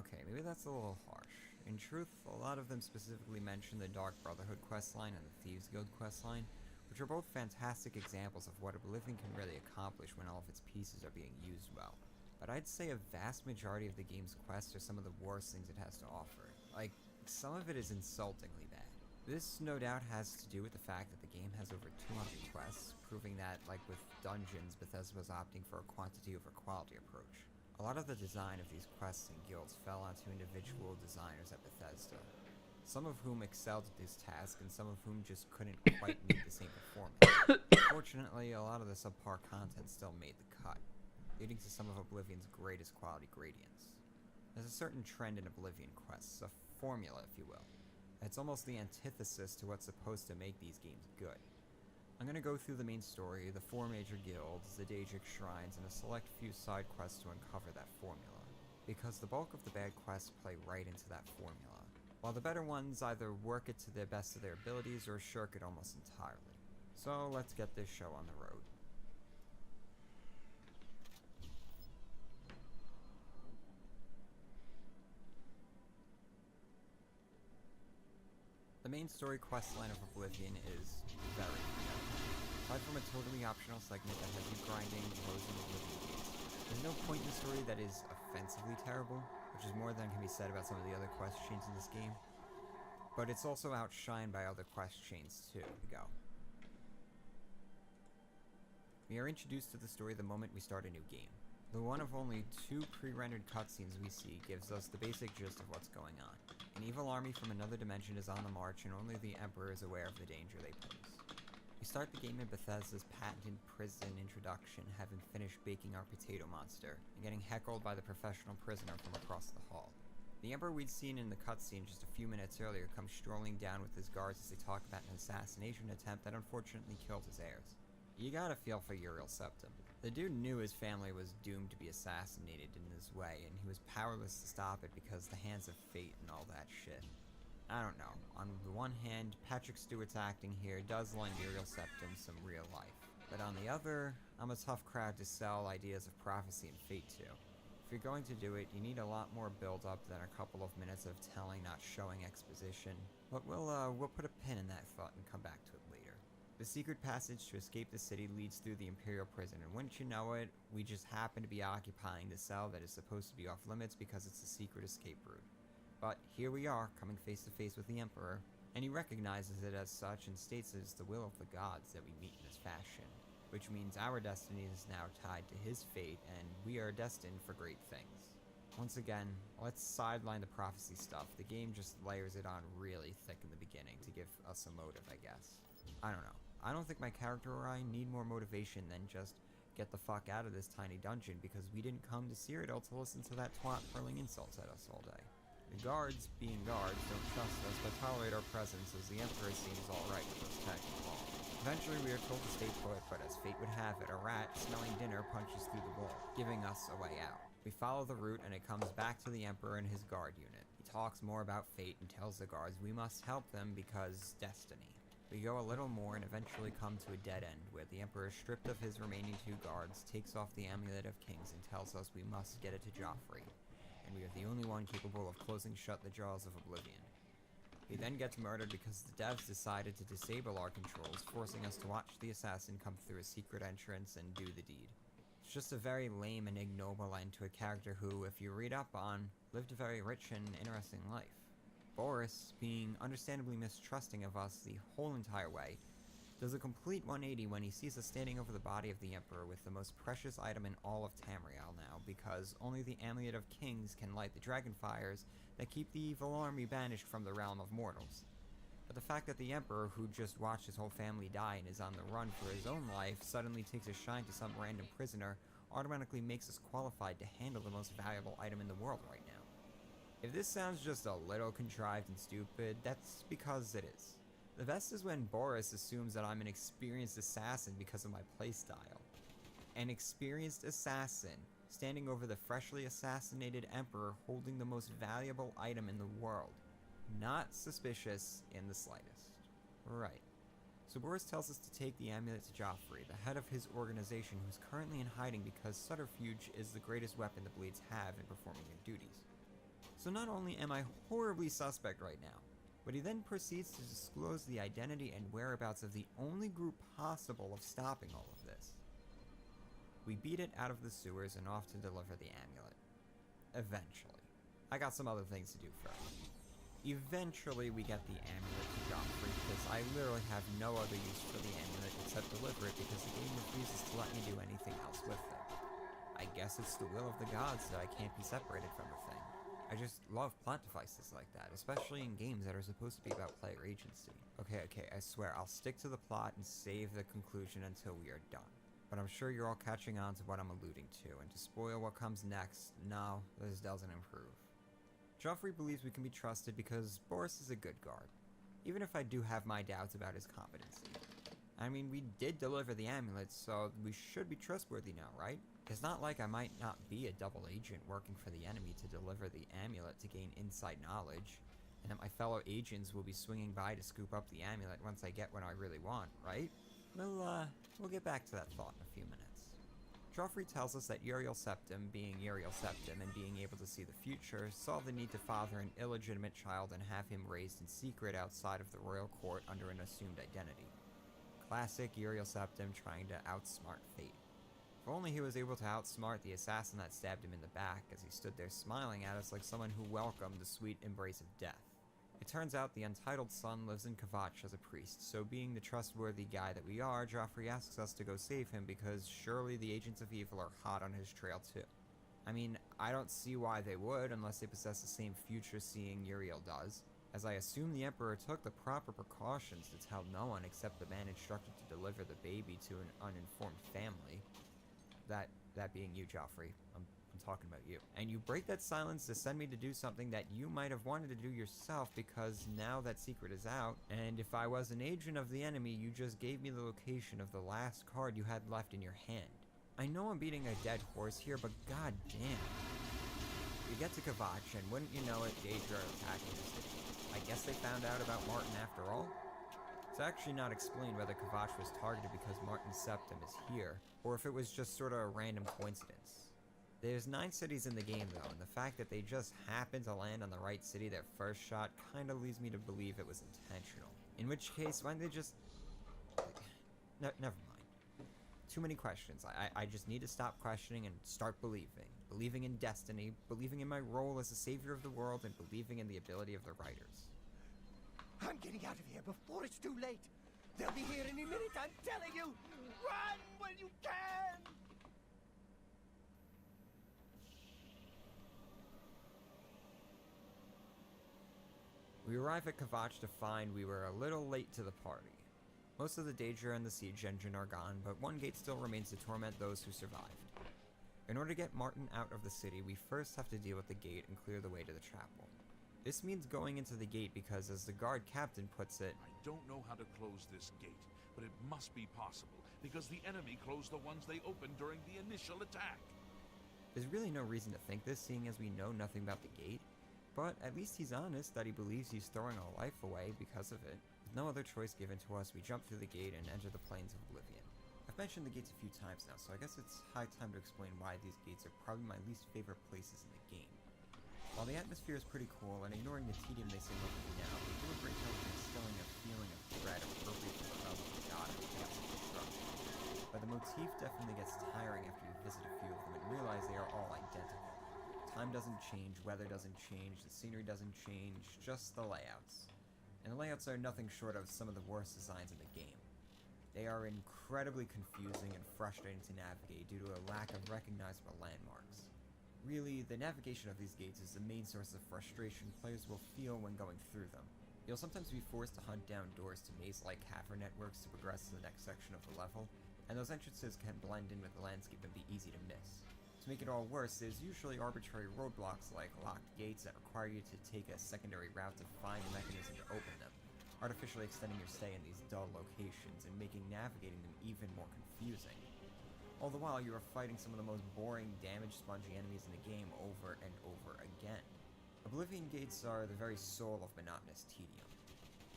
Okay, maybe that's a little harsh. In truth, a lot of them specifically mention the Dark Brotherhood questline and the Thieves Guild questline, which are both fantastic examples of what Oblivion can really accomplish when all of its pieces are being used well. But I'd say a vast majority of the game's quests are some of the worst things it has to offer. Like, some of it is insultingly bad. This no doubt has to do with the fact that the game has over 200 quests, proving that, like with Dungeons, Bethesda was opting for a quantity over quality approach. A lot of the design of these quests and guilds fell onto individual designers at Bethesda, some of whom excelled at this task and some of whom just couldn't quite meet the same performance. Fortunately, a lot of the subpar content still made the cut, leading to some of Oblivion's greatest quality gradients. There's a certain trend in Oblivion quests, a formula if you will. It's almost the antithesis to what's supposed to make these games good. I'm gonna go through the main story, the 4 major guilds, the Daedric shrines, and a select few side quests to uncover that formula, because the bulk of the bad quests play right into that formula, while the better ones either work it to the best of their abilities or shirk it almost entirely. So let's get this show on the road. The main story questline of Oblivion is very forgettable. Aside from a totally optional segment that has you grinding, closing Oblivion gates, there's no point in the story that is offensively terrible, which is more than can be said about some of the other quest chains in this game. But it's also outshined by other quest chains too. Here we go. We are introduced to the story the moment we start a new game. The one of only 2 pre-rendered cutscenes we see gives us the basic gist of what's going on. An evil army from another dimension is on the march and only the Emperor is aware of the danger they pose. We start the game in Bethesda's patented prison introduction, having finished baking our potato monster, and getting heckled by the professional prisoner from across the hall. The Emperor we'd seen in the cutscene just a few minutes earlier comes strolling down with his guards as they talk about an assassination attempt that unfortunately killed his heirs. You gotta feel for Uriel Septim. The dude knew his family was doomed to be assassinated in this way, and he was powerless to stop it because the hands of fate and all that shit. I don't know. On the one hand, Patrick Stewart's acting here does lend Uriel Septim some real life. But on the other, I'm a tough crowd to sell ideas of prophecy and fate to. If you're going to do it, you need a lot more build-up than a couple of minutes of telling, not showing exposition. But we'll put a pin in that thought and come back to it later. The secret passage to escape the city leads through the Imperial prison, and wouldn't you know it, we just happen to be occupying the cell that is supposed to be off limits because it's a secret escape route. But here we are, coming face to face with the Emperor, and he recognizes it as such and states it is the will of the gods that we meet in this fashion, which means our destiny is now tied to his fate, and we are destined for great things. Once again, let's sideline the prophecy stuff. The game just layers it on really thick in the beginning to give us a motive, I guess. I don't know. I don't think my character or I need more motivation than just get the fuck out of this tiny dungeon because we didn't come to Cyrodiil to listen to that twat hurling insults at us all day. The guards, being guards, don't trust us but tolerate our presence as the Emperor seems alright with us tagging along. Eventually we are told to stay put, but as fate would have it, a rat smelling dinner punches through the wall, giving us a way out. We follow the route and it comes back to the Emperor and his guard unit. He talks more about fate and tells the guards we must help them because destiny. We go a little more and eventually come to a dead end where the Emperor, stripped of his remaining 2 guards, takes off the Amulet of Kings and tells us we must get it to Joffrey, and we are the only one capable of closing shut the jaws of oblivion. He then gets murdered because the devs decided to disable our controls, forcing us to watch the assassin come through a secret entrance and do the deed. It's just a very lame and ignoble end to a character who, if you read up on, lived a very rich and interesting life. Boris, being understandably mistrusting of us the whole entire way, does a complete 180 when he sees us standing over the body of the Emperor with the most precious item in all of Tamriel now, because only the Amulet of Kings can light the dragon fires that keep the evil army banished from the realm of mortals. But the fact that the Emperor, who just watched his whole family die and is on the run for his own life, suddenly takes a shine to some random prisoner automatically makes us qualified to handle the most valuable item in the world right now. If this sounds just a little contrived and stupid, that's because it is. The best is when Boris assumes that I'm an experienced assassin because of my playstyle. An experienced assassin standing over the freshly assassinated Emperor holding the most valuable item in the world. Not suspicious in the slightest. Right. So Boris tells us to take the amulet to Joffrey, the head of his organization who's currently in hiding because subterfuge is the greatest weapon the Blades have in performing their duties. So not only am I horribly suspect right now, but he then proceeds to disclose the identity and whereabouts of the only group possible of stopping all of this. We beat it out of the sewers and off to deliver the amulet. Eventually. I got some other things to do first. Eventually we get the amulet to Joffrey because I literally have no other use for the amulet except deliver it because the game refuses to let me do anything else with it. I guess it's the will of the gods that I can't be separated from the thing. I just love plot devices like that, especially in games that are supposed to be about player agency. Okay, I swear, I'll stick to the plot and save the conclusion until we are done. But I'm sure you're all catching on to what I'm alluding to, and to spoil what comes next, no, this doesn't improve. Joffrey believes we can be trusted because Boris is a good guard, even if I do have my doubts about his competency. I mean, we did deliver the amulet, so we should be trustworthy now, right? It's not like I might not be a double agent working for the enemy to deliver the amulet to gain inside knowledge, and that my fellow agents will be swinging by to scoop up the amulet once I get what I really want, right? We'll get back to that thought in a few minutes. Joffrey tells us that Uriel Septim, being Uriel Septim and being able to see the future, saw the need to father an illegitimate child and have him raised in secret outside of the royal court under an assumed identity. Classic Uriel Septim trying to outsmart fate. If only he was able to outsmart the assassin that stabbed him in the back as he stood there smiling at us like someone who welcomed the sweet embrace of death. It turns out the Untitled Son lives in Kvatch as a priest, so being the trustworthy guy that we are, Joffrey asks us to go save him because surely the agents of evil are hot on his trail too. I mean, I don't see why they would unless they possess the same future-seeing Uriel does, as I assume the Emperor took the proper precautions to tell no one except the man instructed to deliver the baby to an uninformed family. That being you, Joffrey. I'm talking about you. And you break that silence to send me to do something that you might have wanted to do yourself because now that secret is out, and if I was an agent of the enemy, you just gave me the location of the last card you had left in your hand. I know I'm beating a dead horse here, but goddamn. We get to Kvatch, and wouldn't you know it, Daedra are attacking the city. I guess they found out about Martin after all? It's actually not explained whether Kvatch was targeted because Martin Septim is here, or if it was just sort of a random coincidence. There's 9 cities in the game though, and the fact that they just happened to land on the right city their first shot kinda leads me to believe it was intentional. In which case, why didn't they just... Never mind. Too many questions. I just need to stop questioning and start believing. Believing in destiny, believing in my role as a savior of the world, and believing in the ability of the writers. I'm getting out of here before it's too late. They'll be here any minute, I'm telling you! Run when you can! We arrive at Kvatch to find we were a little late to the party. Most of the Daedra and the siege engine are gone, but one gate still remains to torment those who survived. In order to get Martin out of the city, we first have to deal with the gate and clear the way to the chapel. This means going into the gate because, as the guard captain puts it, I don't know how to close this gate, but it must be possible, because the enemy closed the ones they opened during the initial attack. there's really no reason to think this, seeing as we know nothing about the gate, but at least he's honest that he believes he's throwing a life away because of it. With no other choice given to us, we jump through the gate and enter the Plains of Oblivion. I've mentioned the gates a few times now, so I guess it's high time to explain why these gates are probably my least favorite places in the game. While the atmosphere is pretty cool, and ignoring the tedium they seem like to be now, they do a great job of instilling a feeling of dread appropriate for the realm of the god of chaos and destruction. But the motif definitely gets tiring after you visit a few of them and realize they are all identical. Time doesn't change, weather doesn't change, the scenery doesn't change, just the layouts. And the layouts are nothing short of some of the worst designs in the game. They are incredibly confusing and frustrating to navigate due to a lack of recognizable landmarks. Really, the navigation of these gates is the main source of frustration players will feel when going through them. You'll sometimes be forced to hunt down doors to maze-like cavern networks to progress to the next section of the level, and those entrances can blend in with the landscape and be easy to miss. To make it all worse, there's usually arbitrary roadblocks like locked gates that require you to take a secondary route to find a mechanism to open them, artificially extending your stay in these dull locations and making navigating them even more confusing. All the while, you are fighting some of the most boring, damage-spongy enemies in the game over and over again. Oblivion gates are the very soul of monotonous tedium.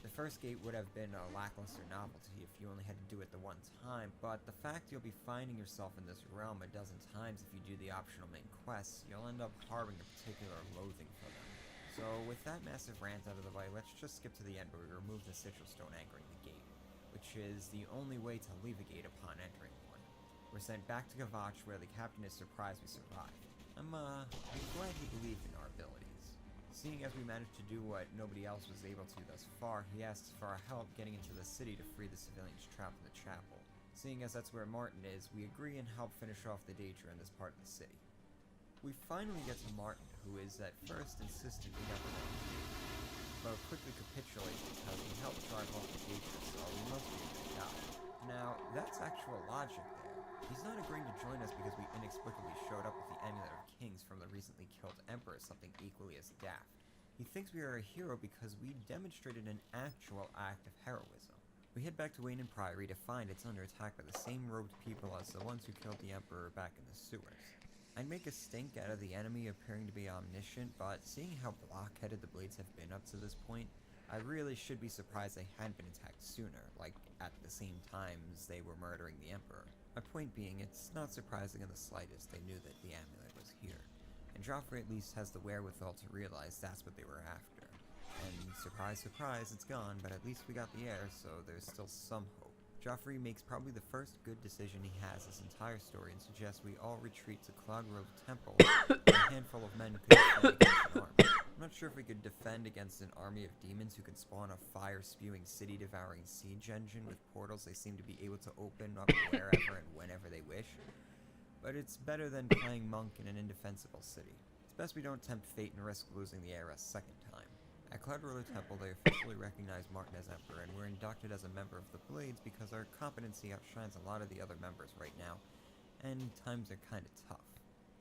The first gate would have been a lackluster novelty if you only had to do it the one time, but the fact you'll be finding yourself in this realm a dozen times if you do the optional main quests, you'll end up harboring a particular loathing for them. So with that massive rant out of the way, let's just skip to the end where we remove the sigil stone anchoring the gate, which is the only way to leave a gate upon entering one. We're sent back to Kvatch where the captain is surprised we survived. I'm glad he believed in our abilities. Seeing as we managed to do what nobody else was able to thus far, he asks for our help getting into the city to free the civilians trapped in the chapel. Seeing as that's where Martin is, we agree and help finish off the Daedra in this part of the city. We finally get to Martin, who is at first insistent we never let him leave, but quickly capitulates because we helped drive off the Daedra, so we must be a good guy. Now, that's actual logic there. He's not agreeing to join us because we inexplicably showed up with the Amulet of Kings from the recently killed Emperor, something equally as daft. He thinks we are a hero because we demonstrated an actual act of heroism. We head back to Wayne and Priory to find it's under attack by the same robed people as the ones who killed the Emperor back in the sewers. I'd make a stink out of the enemy appearing to be omniscient, but seeing how blockheaded the Blades have been up to this point, I really should be surprised they hadn't been attacked sooner, like at the same times they were murdering the Emperor. My point being, it's not surprising in the slightest they knew that the amulet was here, and Joffrey at least has the wherewithal to realize that's what they were after. And surprise, surprise, it's gone, but at least we got the heir, so there's still some hope. Joffrey makes probably the first good decision he has this entire story and suggests we all retreat to Clogrove Temple where a handful of men could defend against an army. I'm not sure if we could defend against an army of demons who can spawn a fire-spewing, city-devouring siege engine with portals they seem to be able to open up wherever and whenever they wish. But it's better than playing monk in an indefensible city. It's best we don't tempt fate and risk losing the heir a second time. At Cloudroller Temple, they officially recognize Martin as Emperor, and we're inducted as a member of the Blades because our competency outshines a lot of the other members right now, and times are kinda tough.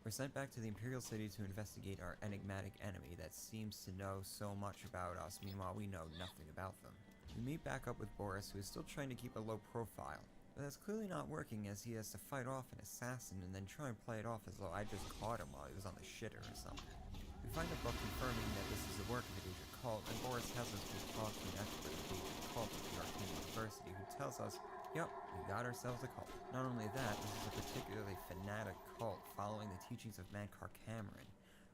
We're sent back to the Imperial City to investigate our enigmatic enemy that seems to know so much about us, meanwhile we know nothing about them. We meet back up with Boris, who is still trying to keep a low profile, but that's clearly not working as he has to fight off an assassin and then try and play it off as though I just caught him while he was on the shitter or something. We find a book confirming that this is the work of a Daedra cult, and Boris has us to talk to an expert of the Daedra cult at the Arcane University who tells us, yep, we got ourselves a cult. Not only that, this is a particularly fanatic cult following the teachings of Mankar Cameron,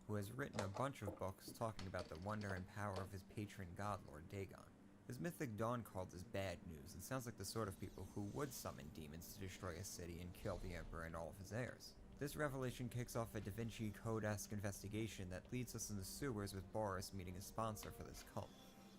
who has written a bunch of books talking about the wonder and power of his patron god, Lord Dagon. His mythic dawn called is bad news and sounds like the sort of people who would summon demons to destroy a city and kill the Emperor and all of his heirs. This revelation kicks off a Da Vinci Code-esque investigation that leads us in the sewers with Boris meeting a sponsor for this cult.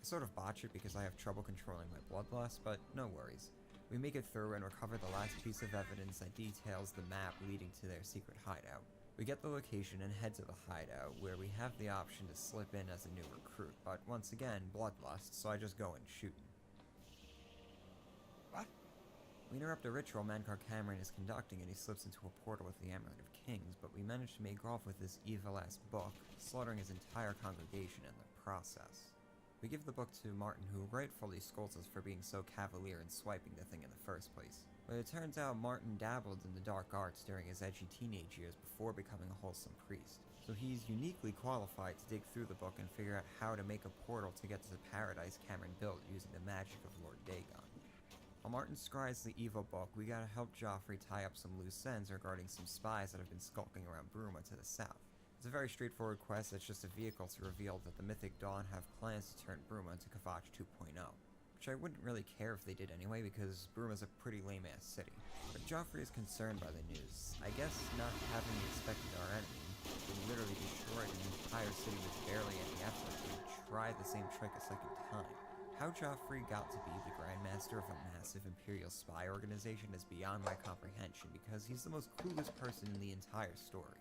I sort of botch it because I have trouble controlling my bloodlust, but no worries. We make it through and recover the last piece of evidence that details the map leading to their secret hideout. We get the location and head to the hideout, where we have the option to slip in as a new recruit, but once again, bloodlust, so I just go and shoot him. What? We interrupt a ritual Mankar Cameron is conducting and he slips into a portal with the Amulet of Kings, but we manage to make off with this evil-ass book, slaughtering his entire congregation in the process. We give the book to Martin, who rightfully scolds us for being so cavalier in swiping the thing in the first place. But it turns out Martin dabbled in the dark arts during his edgy teenage years before becoming a wholesome priest. So he's uniquely qualified to dig through the book and figure out how to make a portal to get to the paradise Cameron built using the magic of Lord Dagon. While Martin scries the evil book, we gotta help Joffrey tie up some loose ends regarding some spies that have been skulking around Bruma to the south. It's a very straightforward quest that's just a vehicle to reveal that the Mythic Dawn have plans to turn Bruma into Kvatch 2.0. Which I wouldn't really care if they did anyway, because Bruma's a pretty lame-ass city. But Joffrey is concerned by the news. I guess not having expected our enemy, who literally destroyed an entire city with barely any effort, would try the same trick a second time. How Joffrey got to be the Grand Master of a massive Imperial spy organization is beyond my comprehension, because he's the most clueless person in the entire story.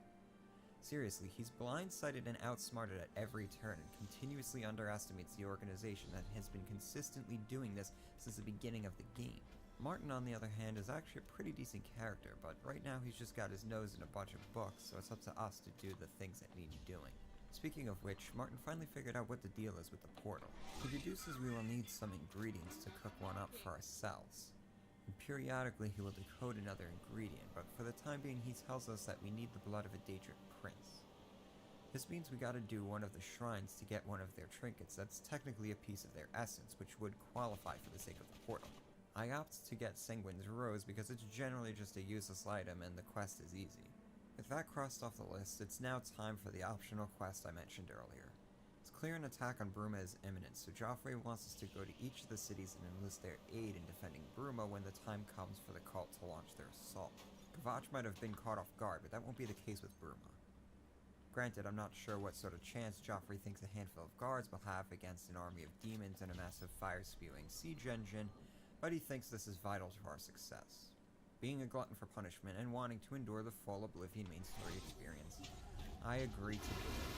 Seriously, he's blindsided and outsmarted at every turn and continuously underestimates the organization that has been consistently doing this since the beginning of the game. Martin, on the other hand, is actually a pretty decent character, but right now he's just got his nose in a bunch of books, so it's up to us to do the things that need doing. Speaking of which, Martin finally figured out what the deal is with the portal. He deduces we will need some ingredients to cook one up for ourselves. And periodically he will decode another ingredient, but for the time being he tells us that we need the blood of a Daedric prince. This means we gotta do one of the shrines to get one of their trinkets that's technically a piece of their essence, which would qualify for the sake of the portal. I opt to get Senguin's Rose because it's generally just a useless item and the quest is easy. With that crossed off the list, it's now time for the optional quest I mentioned earlier. It's clear an attack on Bruma is imminent, so Joffrey wants us to go to each of the cities and enlist their aid in defending Bruma when the time comes for the cult to launch their assault. Kvatch might have been caught off guard, but that won't be the case with Bruma. Granted, I'm not sure what sort of chance Joffrey thinks a handful of guards will have against an army of demons and a massive fire-spewing siege engine, but he thinks this is vital to our success. Being a glutton for punishment and wanting to endure the full Oblivion main story experience, I agree to do it.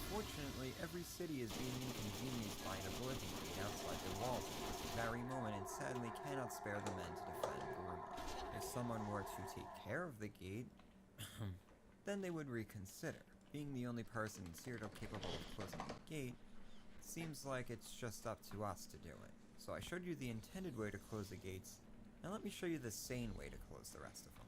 Unfortunately, every city is being inconvenienced by an Oblivion gate outside their walls at this very moment and sadly cannot spare the men to defend Bruma. If someone were to take care of the gate, then they would reconsider. Being the only person in Cyrodiil capable of closing the gate, it seems like it's just up to us to do it. So I showed you the intended way to close the gates, now let me show you the sane way to close the rest of them.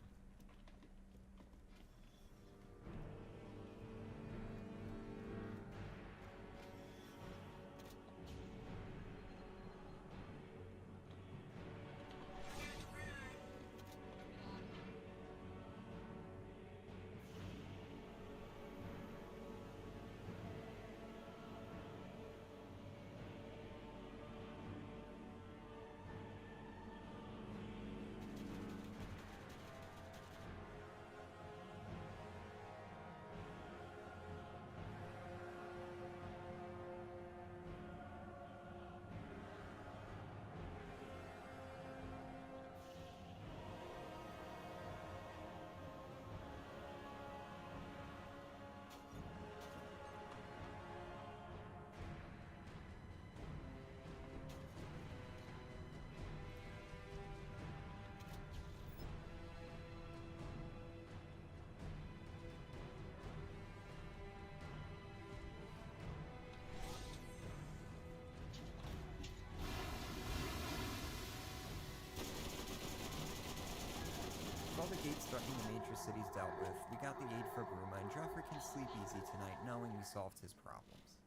With all the gates threatening the major cities dealt with, we got the aid for Bruma, and Joffrey can sleep easy tonight knowing we solved his problems.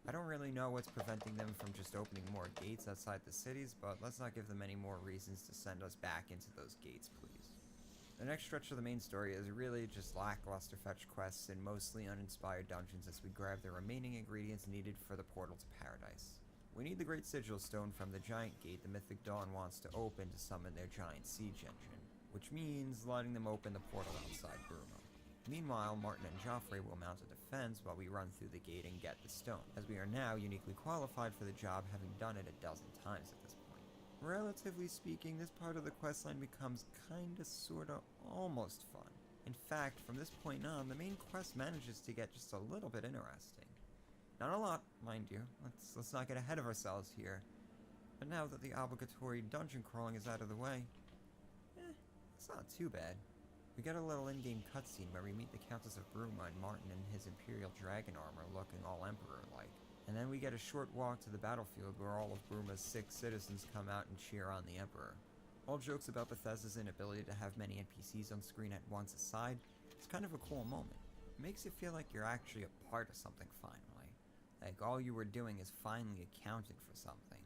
I don't really know what's preventing them from just opening more gates outside the cities, but let's not give them any more reasons to send us back into those gates, please. The next stretch of the main story is really just lackluster fetch quests and mostly uninspired dungeons as we grab the remaining ingredients needed for the portal to paradise. We need the Great Sigil Stone from the giant gate the Mythic Dawn wants to open to summon their giant siege engine, which means letting them open the portal outside Bruma. Meanwhile, Martin and Joffrey will mount a defense while we run through the gate and get the stone, as we are now uniquely qualified for the job, having done it a dozen times at this point. Relatively speaking, this part of the questline becomes kinda, sorta, almost fun. In fact, from this point on, the main quest manages to get just a little bit interesting. Not a lot, mind you. Let's not get ahead of ourselves here. But now that the obligatory dungeon crawling is out of the way, it's not too bad. We get a little in-game cutscene where we meet the Countess of Bruma and Martin in his Imperial Dragon armor looking all Emperor-like. And then we get a short walk to the battlefield where all of Bruma's 6 citizens come out and cheer on the Emperor. All jokes about Bethesda's inability to have many NPCs on screen at once aside, it's kind of a cool moment. It makes you feel like you're actually a part of something finally. Like all you were doing is finally accounted for something.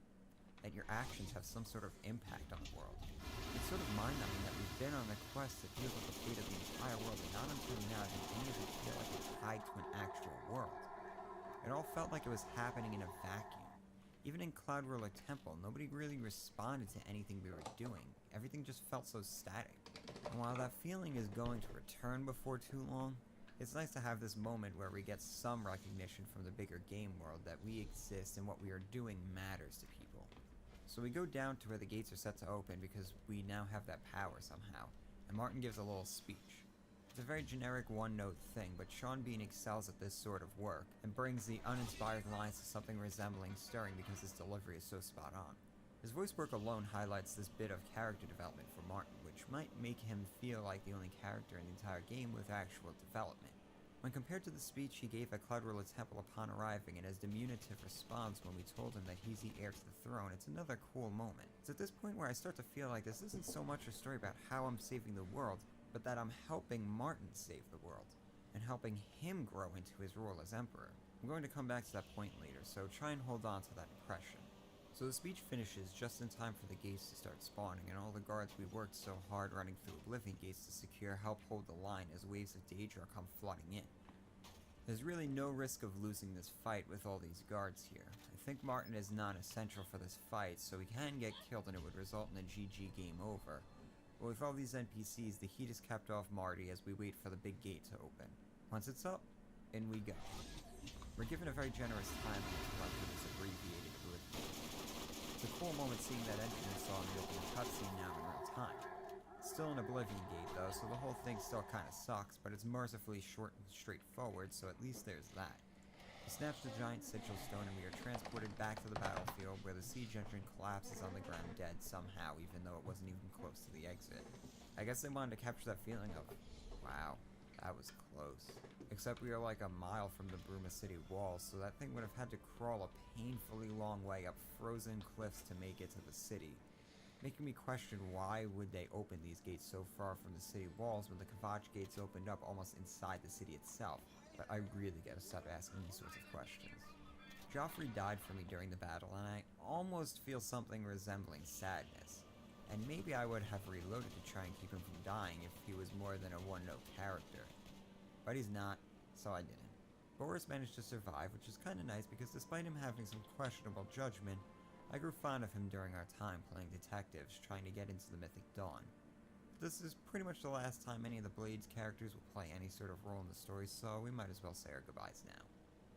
That your actions have some sort of impact on the world. It's sort of mind-numbing that we've been on a quest that deals with the fate of the entire world, and not until now did any of it feel like it's tied to an actual world. It all felt like it was happening in a vacuum. Even in Cloud Ruler Temple, nobody really responded to anything we were doing. Everything just felt so static. And while that feeling is going to return before too long, it's nice to have this moment where we get some recognition from the bigger game world that we exist and what we are doing matters to people. So we go down to where the gates are set to open because we now have that power somehow, and Martin gives a little speech. It's a very generic one-note thing, but Sean Bean excels at this sort of work, and brings the uninspired lines to something resembling stirring because his delivery is so spot on. His voice work alone highlights this bit of character development for Martin, which might make him feel like the only character in the entire game with actual development. When compared to the speech he gave at Cloud Ruler Temple upon arriving and his diminutive response when we told him that he's the heir to the throne, it's another cool moment. It's at this point where I start to feel like this isn't so much a story about how I'm saving the world, but that I'm helping Martin save the world, and helping him grow into his role as Emperor. I'm going to come back to that point later, so try and hold on to that impression. So the speech finishes just in time for the gates to start spawning, and all the guards we worked so hard running through Oblivion gates to secure help hold the line as waves of Daedra come flooding in. There's really no risk of losing this fight with all these guards here. I think Martin is non-essential for this fight, so he can get killed and it would result in a GG game over. But with all these NPCs, the heat is kept off Marty as we wait for the big gate to open. Once it's up, in we go. We're given a very generous time to run through this abbreviated Oblivion. It's a cool moment seeing that entry we saw in the opening cutscene now in real time. It's still an Oblivion gate though, so the whole thing still kinda sucks, but it's mercifully short and straightforward, so at least there's that. We snatch the giant sigil stone and we are transported back to the battlefield where the siege engine collapses on the ground dead somehow, even though it wasn't even close to the exit. I guess they wanted to capture that feeling of, wow, that was close. Except we are like a mile from the Bruma City walls, so that thing would have had to crawl a painfully long way up frozen cliffs to make it to the city. Making me question why would they open these gates so far from the city walls when the Kvatch gates opened up almost inside the city itself. But I really gotta stop asking these sorts of questions. Joffrey died for me during the battle, and I almost feel something resembling sadness. And maybe I would have reloaded to try and keep him from dying if he was more than a one-note character. But he's not, so I didn't. Boris managed to survive, which is kinda nice because despite him having some questionable judgment, I grew fond of him during our time playing detectives, trying to get into the Mythic Dawn. This is pretty much the last time any of the Blades characters will play any sort of role in the story, so we might as well say our goodbyes now.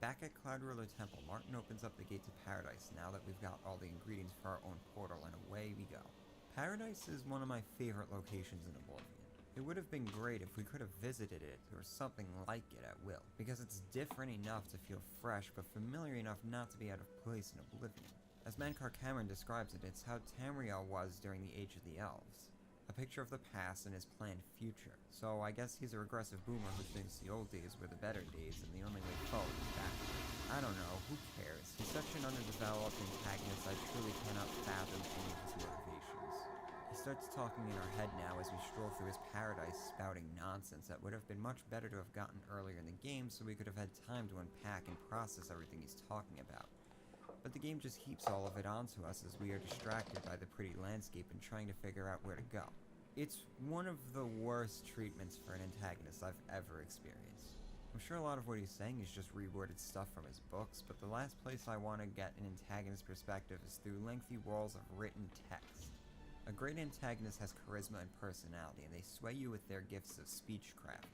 Back at Cloud Ruler Temple, Martin opens up the gate to Paradise now that we've got all the ingredients for our own portal, and away we go. Paradise is one of my favorite locations in Oblivion. It would have been great if we could have visited it, or something like it at will, because it's different enough to feel fresh, but familiar enough not to be out of place in Oblivion. As Mankar Cameron describes it, it's how Tamriel was during the Age of the Elves. A picture of the past and his planned future. So I guess he's a regressive boomer who thinks the old days were the better days and the only way forward is back. I don't know, who cares? He's such an underdeveloped antagonist I truly cannot fathom any of his motivations. He starts talking in our head now as we stroll through his paradise, spouting nonsense that would have been much better to have gotten earlier in the game so we could have had time to unpack and process everything he's talking about. But the game just heaps all of it onto us as we are distracted by the pretty landscape and trying to figure out where to go. It's one of the worst treatments for an antagonist I've ever experienced. I'm sure a lot of what he's saying is just reworded stuff from his books, but the last place I want to get an antagonist perspective is through lengthy walls of written text. A great antagonist has charisma and personality, and they sway you with their gifts of speechcraft.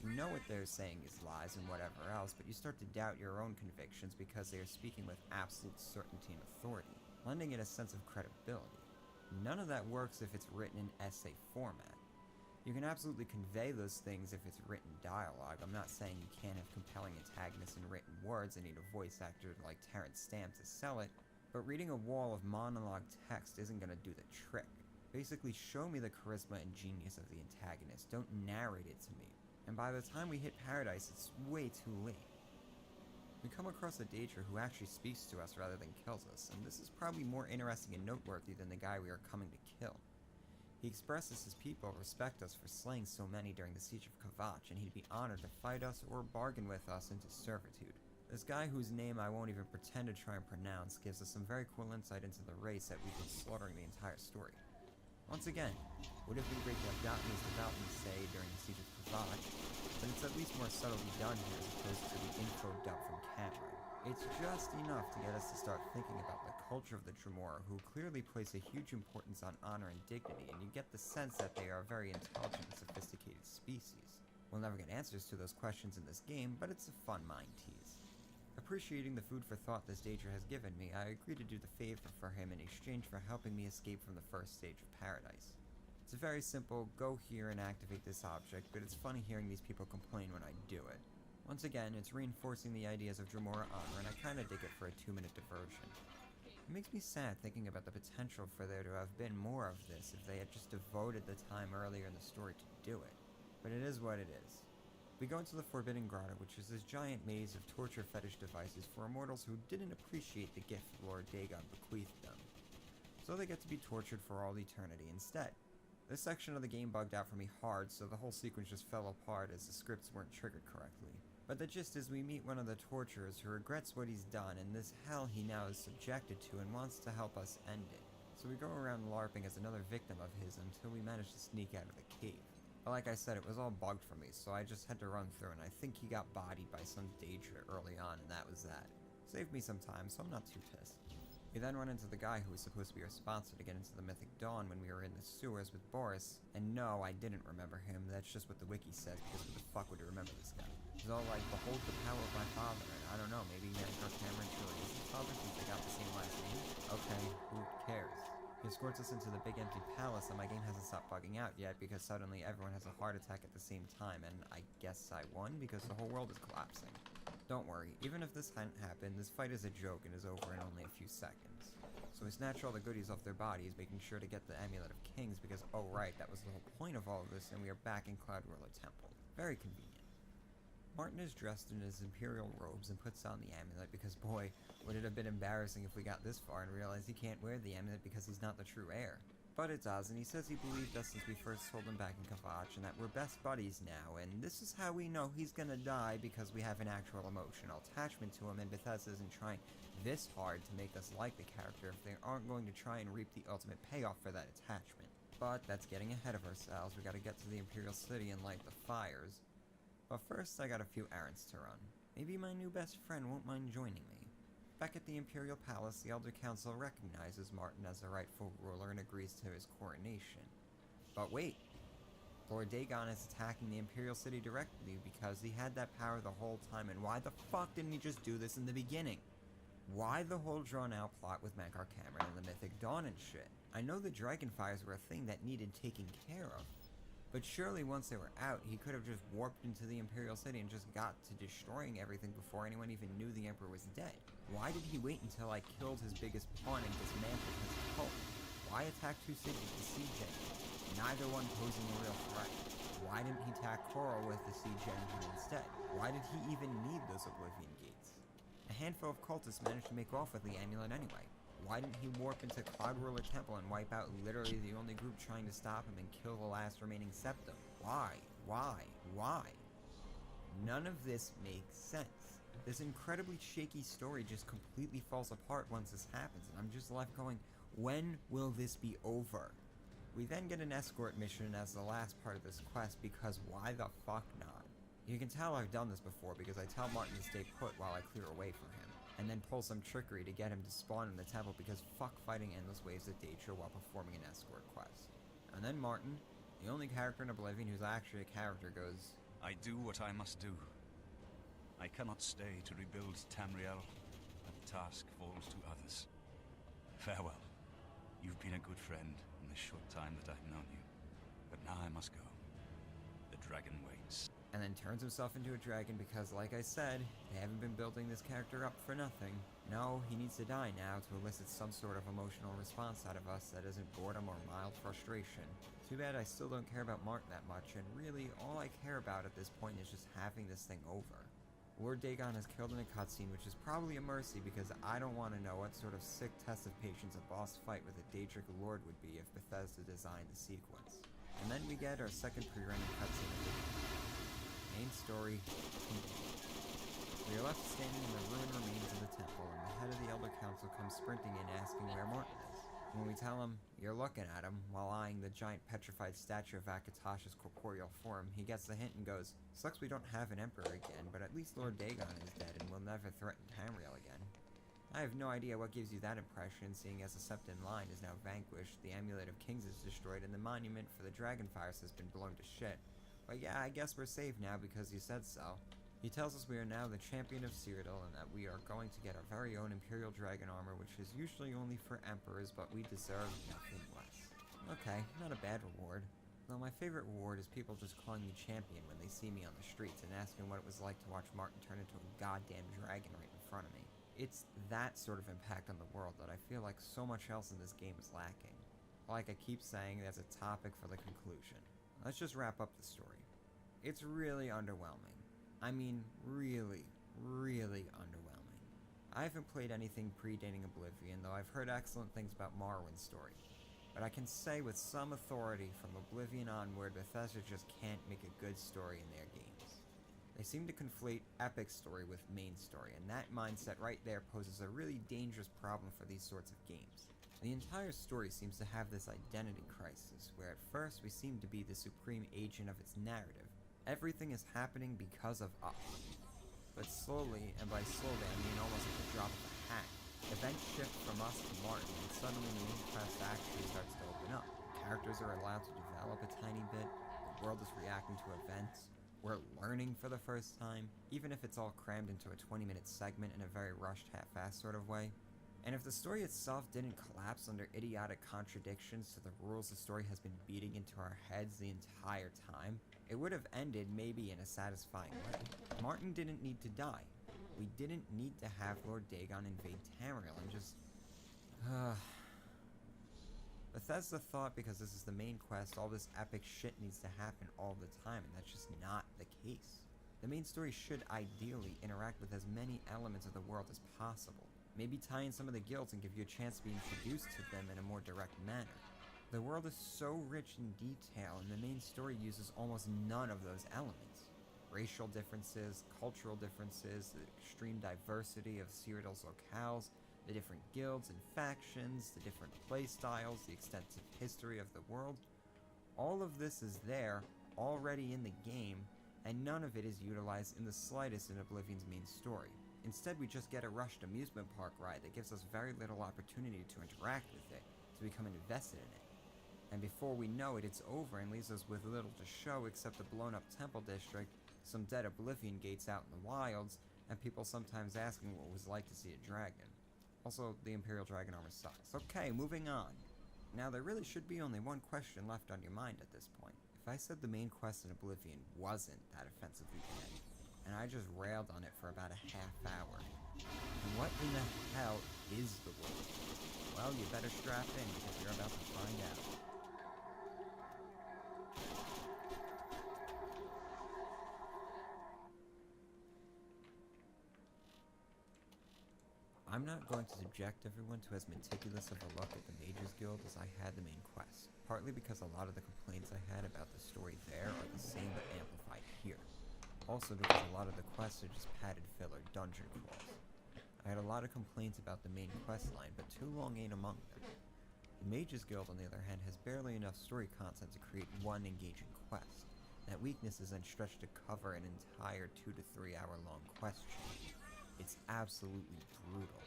You know what they're saying is lies and whatever else, but you start to doubt your own convictions because they are speaking with absolute certainty and authority, lending it a sense of credibility. None of that works if it's written in essay format. You can absolutely convey those things if it's written dialogue. I'm not saying you can't have compelling antagonists in written words and need a voice actor like Terrence Stamp to sell it, but reading a wall of monologue text isn't going to do the trick. Basically, show me the charisma and genius of the antagonist, don't narrate it to me. And by the time we hit Paradise, it's way too late. We come across a Daedra who actually speaks to us rather than kills us, and this is probably more interesting and noteworthy than the guy we are coming to kill. He expresses his people respect us for slaying so many during the Siege of Kvatch, and he'd be honored to fight us or bargain with us into servitude. This guy, whose name I won't even pretend to try and pronounce, gives us some very cool insight into the race that we've been slaughtering the entire story. Once again, would it be great to have gotten these without me say during the Siege of Kvatch, but it's at least more subtly done here as opposed to the info dump from Cameron. It's just enough to get us to start thinking about the culture of the Dremora, who clearly place a huge importance on honor and dignity, and you get the sense that they are a very intelligent and sophisticated species. We'll never get answers to those questions in this game, but it's a fun mind tease. Appreciating the food for thought this Daedra has given me, I agree to do the favor for him in exchange for helping me escape from the first stage of Paradise. It's a very simple, go here and activate this object, but it's funny hearing these people complain when I do it. Once again, it's reinforcing the ideas of Dremora honor, and I kinda dig it for a 2-minute diversion. It makes me sad thinking about the potential for there to have been more of this if they had just devoted the time earlier in the story to do it. But it is what it is. We go into the Forbidden Grotto, which is this giant maze of torture fetish devices for immortals who didn't appreciate the gift Lord Dagon bequeathed them. So they get to be tortured for all eternity instead. This section of the game bugged out for me hard, so the whole sequence just fell apart as the scripts weren't triggered correctly. But the gist is we meet one of the torturers who regrets what he's done and this hell he now is subjected to and wants to help us end it. So we go around LARPing as another victim of his until we manage to sneak out of the cave. But like I said, it was all bugged for me, so I just had to run through, and I think he got bodied by some Daedra early on, and that was that. Saved me some time, so I'm not too pissed. We then run into the guy who was supposed to be our sponsor to get into the Mythic Dawn when we were in the sewers with Boris, and no, I didn't remember him, that's just what the wiki says, because who the fuck would you remember this guy? He's all like, behold the power of my father, and I don't know, maybe Mankar Cameron truly is his father since they got the same last name? Okay, who cares? He escorts us into the big empty palace, and my game hasn't stopped bugging out yet because suddenly everyone has a heart attack at the same time, and I guess I won because the whole world is collapsing. Don't worry, even if this hadn't happened, this fight is a joke and is over in only a few seconds. So we snatch all the goodies off their bodies, making sure to get the Amulet of Kings because, oh right, that was the whole point of all of this, and we are back in Cloud Ruler Temple. Very convenient. Martin is dressed in his imperial robes and puts on the amulet because, boy, would it have been embarrassing if we got this far and realized he can't wear the amulet because he's not the true heir. But it does, and he says he believed us since we first told him back in Kvatch and that we're best buddies now, and this is how we know he's gonna die because we have an actual emotional attachment to him, and Bethesda isn't trying this hard to make us like the character if they aren't going to try and reap the ultimate payoff for that attachment. But that's getting ahead of ourselves. We gotta get to the Imperial City and light the fires. But first, I got a few errands to run. Maybe my new best friend won't mind joining me. Back at the Imperial Palace, the Elder Council recognizes Martin as the rightful ruler and agrees to his coronation. But wait! Lord Dagon is attacking the Imperial City directly because he had that power the whole time, and why the fuck didn't he just do this in the beginning? Why the whole drawn-out plot with Mankar Cameron and the Mythic Dawn and shit? I know the Dragonfires were a thing that needed taking care of. But surely once they were out, he could have just warped into the Imperial City and just got to destroying everything before anyone even knew the Emperor was dead. Why did he wait until I killed his biggest pawn and dismantled his cult? Why attack two cities, the siege engine, neither one posing a real threat? Why didn't he attack Coral with the siege engine instead? Why did he even need those Oblivion Gates? A handful of cultists managed to make off with the amulet anyway. Why didn't he warp into Cloud Ruler Temple and wipe out literally the only group trying to stop him and kill the last remaining septum? Why? Why? None of this makes sense. This incredibly shaky story just completely falls apart once this happens, and I'm just left going, when will this be over? We then get an escort mission as the last part of this quest because why the fuck not? You can tell I've done this before because I tell Martin to stay put while I clear a way for him, and then pull some trickery to get him to spawn in the temple because fuck fighting endless waves of Daedra while performing an escort quest. And then Martin, the only character in Oblivion who's actually a character, goes, I do what I must do. I cannot stay to rebuild Tamriel. That task falls to others. Farewell. You've been a good friend in the short time that I've known you. But now I must go. The dragon waits. and then turns himself into a dragon because, like I said, they haven't been building this character up for nothing. No, he needs to die now to elicit some sort of emotional response out of us that isn't boredom or mild frustration. Too bad I still don't care about Martin that much, and really, all I care about at this point is just having this thing over. Lord Dagon is killed in a cutscene, which is probably a mercy because I don't want to know what sort of sick test of patience a boss fight with a Daedric Lord would be if Bethesda designed the sequence. And then we get our second pre-rendered cutscene of the game. Main story continues. We are left standing in the ruined remains of the temple, and the head of the Elder Council comes sprinting in asking where Martin is. When we tell him, you're looking at him, while eyeing the giant petrified statue of Akatosh's corporeal form, he gets the hint and goes, sucks we don't have an emperor again, but at least Lord Dagon is dead and will never threaten Tamriel again. I have no idea what gives you that impression, seeing as the Septon Line is now vanquished, the Amulet of Kings is destroyed, and the monument for the Dragonfires has been blown to shit. But yeah, I guess we're safe now because you said so. He tells us we are now the champion of Cyrodiil and that we are going to get our very own Imperial Dragon armor, which is usually only for Emperors, but we deserve nothing less. Okay, not a bad reward. Though my favorite reward is people just calling me champion when they see me on the streets and asking what it was like to watch Martin turn into a goddamn dragon right in front of me. It's that sort of impact on the world that I feel like so much else in this game is lacking. Like I keep saying, that's a topic for the conclusion. Let's just wrap up the story. It's really underwhelming. I mean, really, really underwhelming. I haven't played anything predating Oblivion, though I've heard excellent things about Morrowind's story. But I can say with some authority from Oblivion onward, Bethesda just can't make a good story in their games. They seem to conflate epic story with main story, and that mindset right there poses a really dangerous problem for these sorts of games. The entire story seems to have this identity crisis, where at first we seem to be the supreme agent of its narrative. Everything is happening because of us. But slowly, and by slowly I mean almost at the drop of a hat, events shift from us to Martin, and suddenly the main quest actually starts to open up. Characters are allowed to develop a tiny bit, the world is reacting to events, we're learning for the first time, even if it's all crammed into a 20-minute segment in a very rushed, half-assed sort of way. And if the story itself didn't collapse under idiotic contradictions to the rules the story has been beating into our heads the entire time, it would have ended maybe in a satisfying way. Martin didn't need to die. We didn't need to have Lord Dagon invade Tamriel and just... Bethesda thought because this is the main quest, all this epic shit needs to happen all the time, and that's just not the case. The main story should ideally interact with as many elements of the world as possible. Maybe tie in some of the guilds and give you a chance to be introduced to them in a more direct manner. The world is so rich in detail, and the main story uses almost none of those elements. Racial differences, cultural differences, the extreme diversity of Cyrodiil's locales, the different guilds and factions, the different playstyles, the extensive history of the world. All of this is there, already in the game, and none of it is utilized in the slightest in Oblivion's main story. Instead, we just get a rushed amusement park ride that gives us very little opportunity to interact with it, to become invested in it. And before we know it, it's over and leaves us with little to show except the blown-up temple district, some dead Oblivion gates out in the wilds, and people sometimes asking what it was like to see a dragon. Also, the Imperial Dragon armor sucks. Okay, moving on. Now, there really should be only one question left on your mind at this point. If I said the main quest in Oblivion wasn't that offensively bad, and I just railed on it for about a half hour, then what in the hell is the world? Well, you better strap in because you're about to find out. I'm not going to subject everyone to as meticulous of a look at the Mages Guild as I had the main quest, partly because a lot of the complaints I had about the story there are the same but amplified here. Also because a lot of the quests are just padded filler dungeon crawls. I had a lot of complaints about the main quest line, but too long ain't among them. The Mages Guild, on the other hand, has barely enough story content to create one engaging quest. That weakness is then stretched to cover an entire 2 to 3 hour long quest chain. It's absolutely brutal.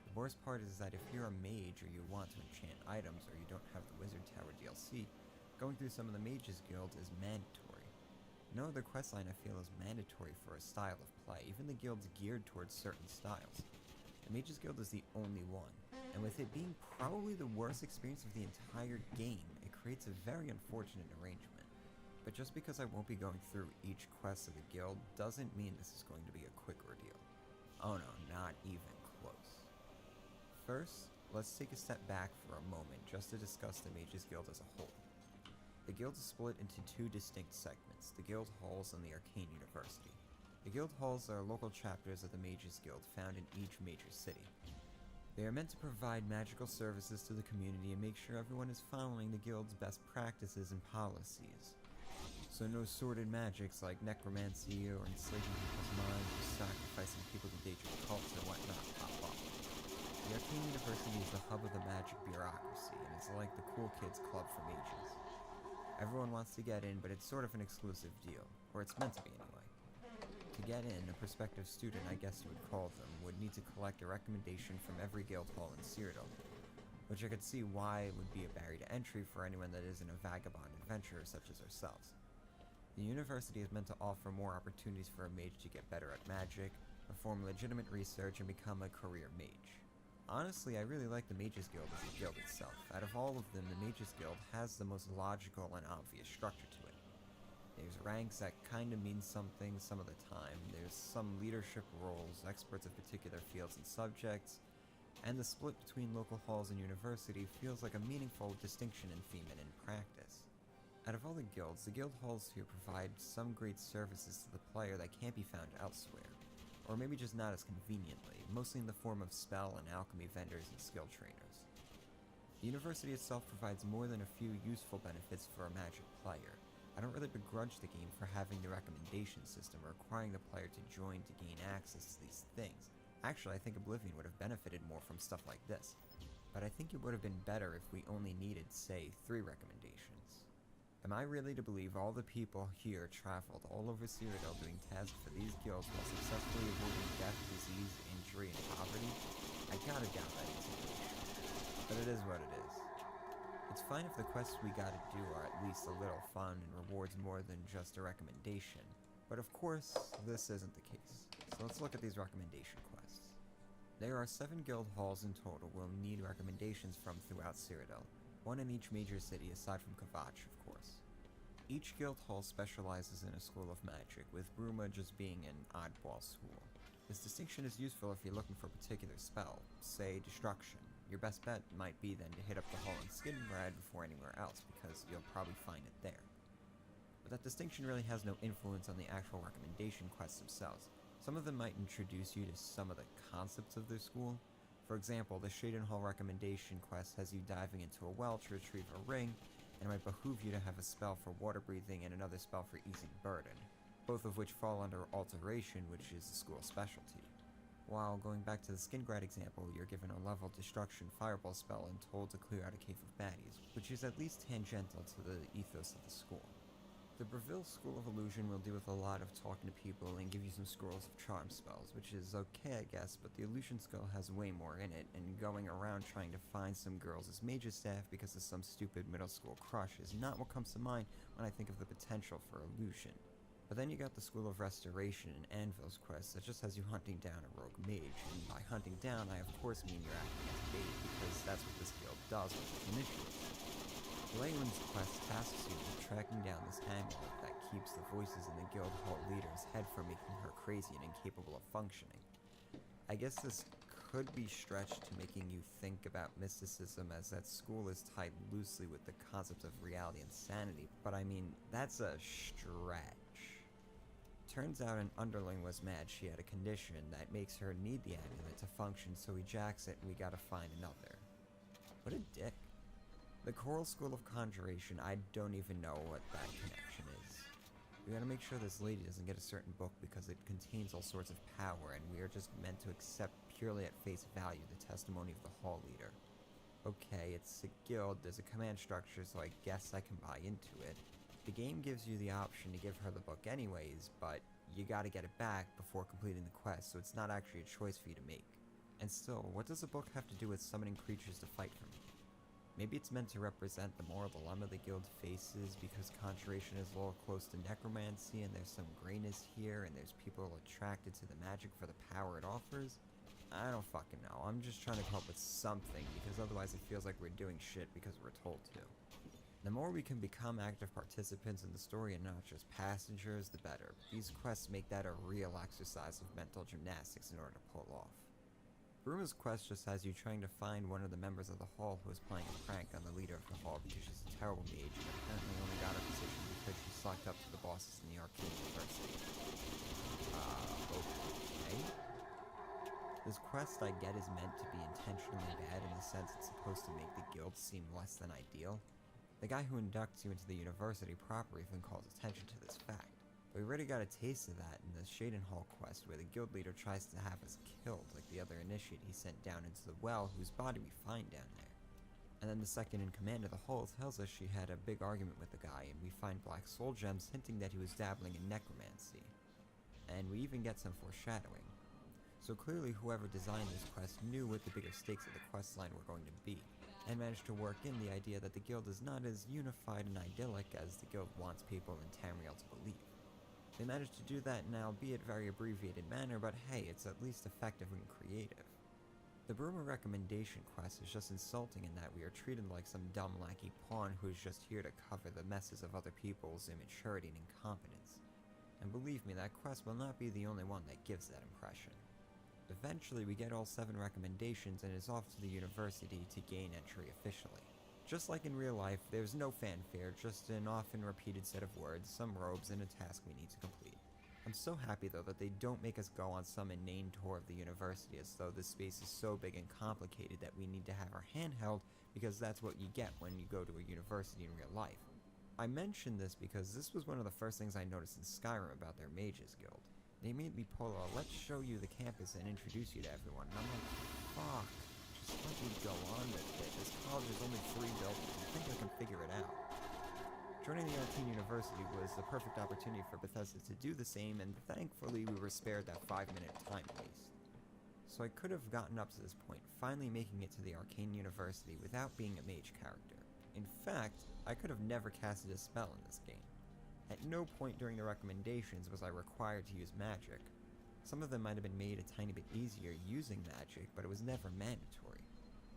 The worst part is that if you're a mage or you want to enchant items or you don't have the Wizard Tower DLC, going through some of the Mages Guild is mandatory. No other questline I feel is mandatory for a style of play, even the guild's geared towards certain styles. The Mages Guild is the only one, and with it being probably the worst experience of the entire game, it creates a very unfortunate arrangement. But just because I won't be going through each quest of the guild doesn't mean this is going to be a quick ordeal. Oh no, not even close. First, let's take a step back for a moment just to discuss the Mages Guild as a whole. The guild is split into two distinct segments, the Guild Halls and the Arcane University. The Guild Halls are local chapters of the Mages Guild found in each major city. They are meant to provide magical services to the community and make sure everyone is following the guild's best practices and policies. So no sordid magics like necromancy or enslaving people's minds or sacrificing people to dangerous cults or whatnot pop up. The Arcane University is the hub of the magic bureaucracy, and it's like the cool kids club for mages. Everyone wants to get in, but it's sort of an exclusive deal, or it's meant to be anyway. To get in, a prospective student, I guess you would call them, would need to collect a recommendation from every guild hall in Cyrodiil, which I could see why it would be a barrier to entry for anyone that isn't a vagabond adventurer such as ourselves. The university is meant to offer more opportunities for a mage to get better at magic, perform legitimate research, and become a career mage. Honestly, I really like the Mages Guild as a guild itself. Out of all of them, the Mages Guild has the most logical and obvious structure to it. There's ranks that kinda mean something some of the time, there's some leadership roles, experts of particular fields and subjects, and the split between local halls and university feels like a meaningful distinction in theme and in practice. Out of all the guilds, the guild halls here provide some great services to the player that can't be found elsewhere, or maybe just not as conveniently, mostly in the form of spell and alchemy vendors and skill trainers. The university itself provides more than a few useful benefits for a magic player. I don't really begrudge the game for having the recommendation system requiring the player to join to gain access to these things. Actually, I think Oblivion would have benefited more from stuff like this, but I think it would have been better if we only needed, say, 3 recommendations. Am I really to believe all the people here traveled all over Cyrodiil doing tasks for these guilds while successfully avoiding death, disease, injury, and poverty? I gotta doubt that situation. But it is what it is. It's fine if the quests we gotta do are at least a little fun and rewards more than just a recommendation, but of course, this isn't the case. So let's look at these recommendation quests. There are 7 guild halls in total we'll need recommendations from throughout Cyrodiil, one in each major city aside from Kvatch, of course. Each guild hall specializes in a school of magic, with Bruma just being an oddball school. This distinction is useful if you're looking for a particular spell, say Destruction. Your best bet might be then to hit up the hall in Skingrad before anywhere else, because you'll probably find it there. But that distinction really has no influence on the actual recommendation quests themselves. Some of them might introduce you to some of the concepts of their school. For example, the Shaden Hall recommendation quest has you diving into a well to retrieve a ring, and it might behoove you to have a spell for water breathing and another spell for easing burden, both of which fall under Alteration, which is the school's specialty. While going back to the Skingrad example, you're given a level Destruction Fireball spell and told to clear out a cave of baddies, which is at least tangential to the ethos of the school. The Breville School of Illusion will deal with a lot of talking to people and give you some scrolls of charm spells, which is okay I guess, but the illusion skill has way more in it, and going around trying to find some girls as mage's staff because of some stupid middle school crush is not what comes to mind when I think of the potential for illusion. But then you got the School of Restoration and Anvil's quest that just has you hunting down a rogue mage, and by hunting down I of course mean you're acting as bait, because that's what this guild does with its initiative. Leyland's quest tasks you with tracking down this amulet that keeps the voices in the guild hall leader's head from making her crazy and incapable of functioning. I guess this could be stretched to making you think about mysticism, as that school is tied loosely with the concepts of reality and sanity, but I mean, that's a stretch. Turns out an underling was mad she had a condition that makes her need the amulet to function, so he jacks it and we gotta find another. What a dick. The Choral School of Conjuration, I don't even know what that connection is. We gotta make sure this lady doesn't get a certain book because it contains all sorts of power, and we are just meant to accept purely at face value the testimony of the hall leader. Okay, it's a guild, there's a command structure, so I guess I can buy into it. The game gives you the option to give her the book anyways, but you gotta get it back before completing the quest, so it's not actually a choice for you to make. And still, what does a book have to do with summoning creatures to fight for me? Maybe it's meant to represent the moral dilemma the guild faces because conjuration is a little close to necromancy and there's some grayness here and there's people attracted to the magic for the power it offers? I don't fucking know. I'm just trying to come up with something because otherwise it feels like we're doing shit because we're told to. The more we can become active participants in the story and not just passengers, the better. These quests make that a real exercise of mental gymnastics in order to pull off. Bruma's quest just has you trying to find one of the members of the Hall who is playing a prank on the leader of the Hall because she's a terrible mage and apparently only got her position because she sucked up to the bosses in the Arcane University. Okay. This quest I get is meant to be intentionally bad in the sense it's supposed to make the guild seem less than ideal. The guy who inducts you into the university proper even calls attention to this fact. But we already got a taste of that in the Shaden Hall quest where the guild leader tries to have us killed like the other initiate he sent down into the well whose body we find down there. And then the second in command of the Hall tells us she had a big argument with the guy and we find black soul gems hinting that he was dabbling in necromancy. And we even get some foreshadowing. So clearly whoever designed this quest knew what the bigger stakes of the quest line were going to be, and managed to work in the idea that the guild is not as unified and idyllic as the guild wants people in Tamriel to believe. They managed to do that in an albeit very abbreviated manner, but hey, it's at least effective and creative. The Bruma recommendation quest is just insulting in that we are treated like some dumb lackey pawn who is just here to cover the messes of other people's immaturity and incompetence. And believe me, that quest will not be the only one that gives that impression. Eventually, we get all 7 recommendations and is off to the university to gain entry officially. Just like in real life, there's no fanfare, just an often repeated set of words, some robes, and a task we need to complete. I'm so happy though that they don't make us go on some inane tour of the university as though this space is so big and complicated that we need to have our hand held because that's what you get when you go to a university in real life. I mention this because this was one of the first things I noticed in Skyrim about their Mages Guild. They immediately pull a let's show you the campus and introduce you to everyone, and I'm like, fuck, just let me go on with it. This college is only 3 buildings, I think I can figure it out. Joining the Arcane University was the perfect opportunity for Bethesda to do the same, and thankfully we were spared that 5-minute time waste. So I could have gotten up to this point, finally making it to the Arcane University without being a mage character. In fact, I could have never casted a spell in this game. At no point during the recommendations was I required to use magic. Some of them might have been made a tiny bit easier using magic, but it was never mandatory.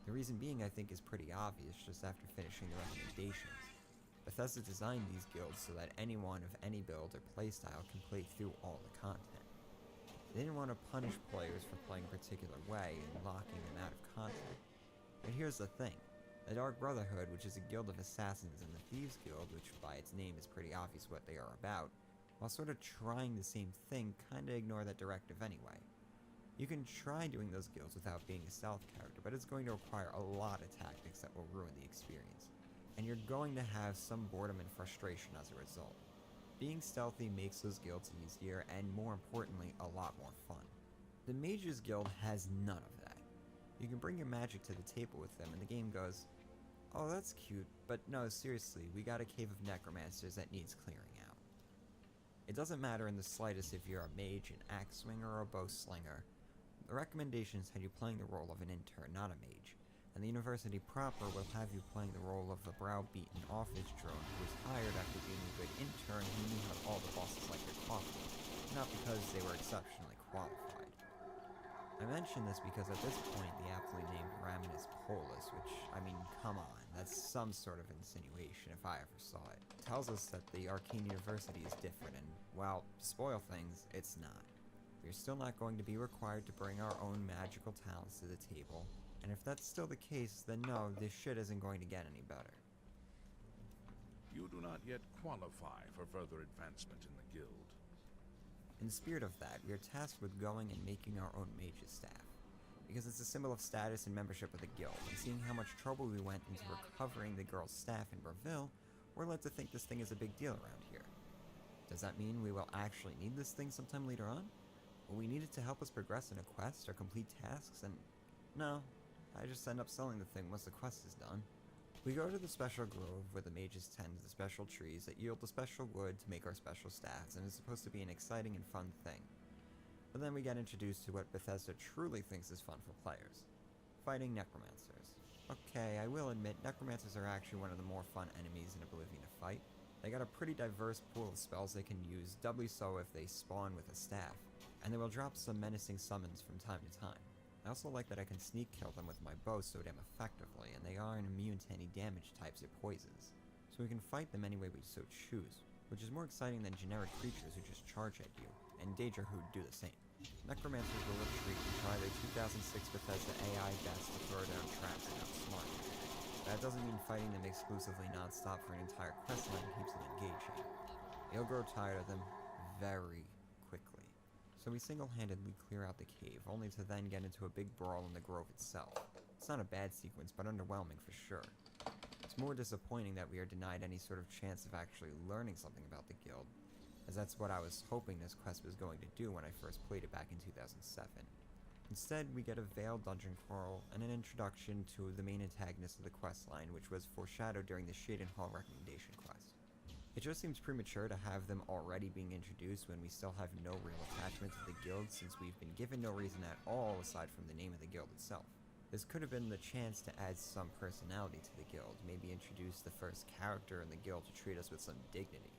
The reason being, I think, is pretty obvious just after finishing the recommendations. Bethesda designed these guilds so that anyone of any build or playstyle can play through all the content. They didn't want to punish players for playing a particular way and locking them out of content. But here's the thing. The Dark Brotherhood, which is a guild of assassins, and the Thieves Guild, which by its name is pretty obvious what they are about, while sort of trying the same thing, kinda ignore that directive anyway. You can try doing those guilds without being a stealth character, but it's going to require a lot of tactics that will ruin the experience, and you're going to have some boredom and frustration as a result. Being stealthy makes those guilds easier, and more importantly, a lot more fun. The Mages Guild has none of that. You can bring your magic to the table with them, and the game goes, oh, that's cute, but no, seriously, we got a cave of necromancers that needs clearing out. It doesn't matter in the slightest if you're a mage, an axe swinger, or a bow slinger. The recommendations had you playing the role of an intern, not a mage, and the university proper will have you playing the role of the browbeaten office drone who was hired after being a good intern who knew how all the bosses liked their coffee, not because they were exceptionally qualified. I mention this because at this point the aptly named Raminus Polus, which, I mean, come on, that's some sort of insinuation if I ever saw it, tells us that the Arcane University is different and, well, to spoil things, it's not. We're still not going to be required to bring our own magical talents to the table, and if that's still the case, then no, this shit isn't going to get any better. You do not yet qualify for further advancement in the guild. In the spirit of that, we are tasked with going and making our own mage's staff, because it's a symbol of status and membership of the guild, and seeing how much trouble we went into recovering the girl's staff in Bravil, we're led to think this thing is a big deal around here. Does that mean we will actually need this thing sometime later on? Will we need it to help us progress in a quest or complete tasks? And no, I just end up selling the thing once the quest is done. We go to the special grove where the mages tend to the special trees that yield the special wood to make our special staffs, and it's supposed to be an exciting and fun thing. But then we get introduced to what Bethesda truly thinks is fun for players. Fighting necromancers. Okay, I will admit, necromancers are actually one of the more fun enemies in Oblivion to fight. They got a pretty diverse pool of spells they can use, doubly so if they spawn with a staff, and they will drop some menacing summons from time to time. I also like that I can sneak kill them with my bow so damn effectively, and they aren't immune to any damage types or poisons, so we can fight them any way we so choose, which is more exciting than generic creatures who just charge at you, and Daedra who do the same. Necromancers will retreat and try their 2006 Bethesda AI best to throw down traps and outsmart you. That doesn't mean fighting them exclusively non-stop for an entire questline keeps it engaging. You'll grow tired of them very quickly. So we single-handedly clear out the cave, only to then get into a big brawl in the grove itself. It's not a bad sequence, but underwhelming for sure. It's more disappointing that we are denied any sort of chance of actually learning something about the guild, as that's what I was hoping this quest was going to do when I first played it back in 2007. Instead, we get a veiled dungeon crawl and an introduction to the main antagonist of the questline, which was foreshadowed during the Shaden Hall recommendation quest. It just seems premature to have them already being introduced when we still have no real attachment to the guild, since we've been given no reason at all aside from the name of the guild itself. This could have been the chance to add some personality to the guild, maybe introduce the first character in the guild to treat us with some dignity.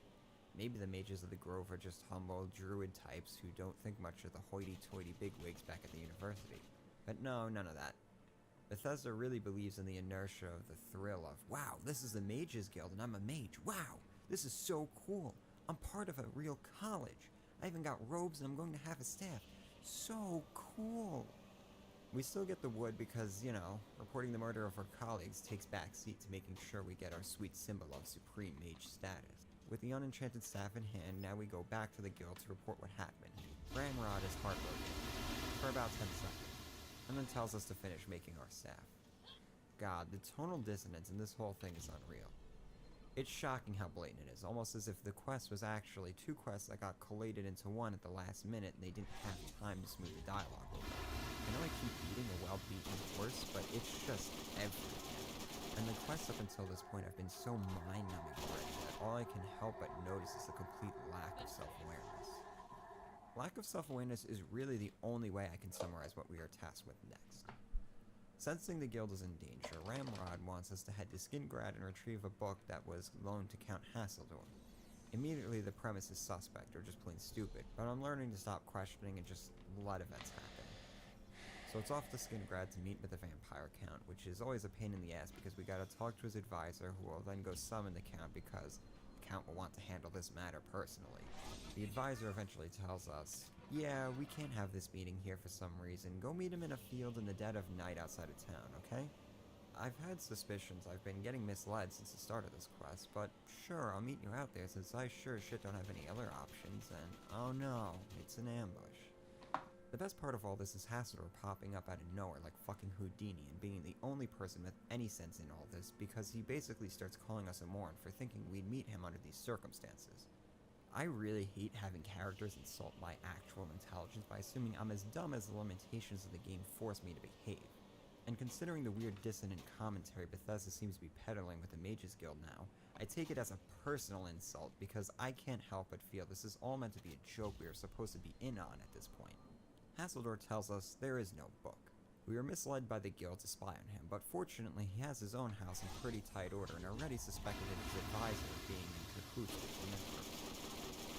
Maybe the mages of the grove are just humble druid types who don't think much of the hoity-toity bigwigs back at the university. But no, none of that. Bethesda really believes in the inertia of the thrill of, wow, this is the mages guild and I'm a mage, wow, this is so cool, I'm part of a real college, I even got robes and I'm going to have a staff, so cool. We still get the wood because, you know, reporting the murder of our colleagues takes backseat to making sure we get our sweet symbol of supreme mage status. With the unenchanted staff in hand, now we go back to the guild to report what happened. Ramrod is heartbroken for about 10 seconds, and then tells us to finish making our staff. God, the tonal dissonance in this whole thing is unreal. It's shocking how blatant it is, almost as if the quest was actually two quests that got collated into one at the last minute and they didn't have time to smooth the dialogue over. I know I keep beating a well-beaten horse, but it's just everything. And the quests up until this point have been so mind-numbing already that all I can help but notice is the complete lack of self-awareness. Lack of self-awareness is really the only way I can summarize what we are tasked with next. Sensing the guild is in danger, Ramrod wants us to head to Skingrad and retrieve a book that was loaned to Count Hassildor. Immediately the premise is suspect, or just plain stupid, but I'm learning to stop questioning and just let events happen. So it's off to Skingrad to meet with the vampire count, which is always a pain in the ass because we gotta talk to his advisor, who will then go summon the count because the count will want to handle this matter personally. The advisor eventually tells us, yeah, we can't have this meeting here for some reason. Go meet him in a field in the dead of night outside of town, okay? I've had suspicions I've been getting misled since the start of this quest, but sure, I'll meet you out there since I sure shit don't have any other options, and oh no, it's an ambush. The best part of all this is Hassildor popping up out of nowhere like fucking Houdini and being the only person with any sense in all this, because he basically starts calling us a moron for thinking we'd meet him under these circumstances. I really hate having characters insult my actual intelligence by assuming I'm as dumb as the limitations of the game force me to behave. And considering the weird dissonant commentary Bethesda seems to be peddling with the Mages Guild now, I take it as a personal insult because I can't help but feel this is all meant to be a joke we are supposed to be in on at this point. Hassildor tells us there is no book. We were misled by the guild to spy on him, but fortunately he has his own house in pretty tight order and already suspected his advisor of being in cahoots with the Emperor.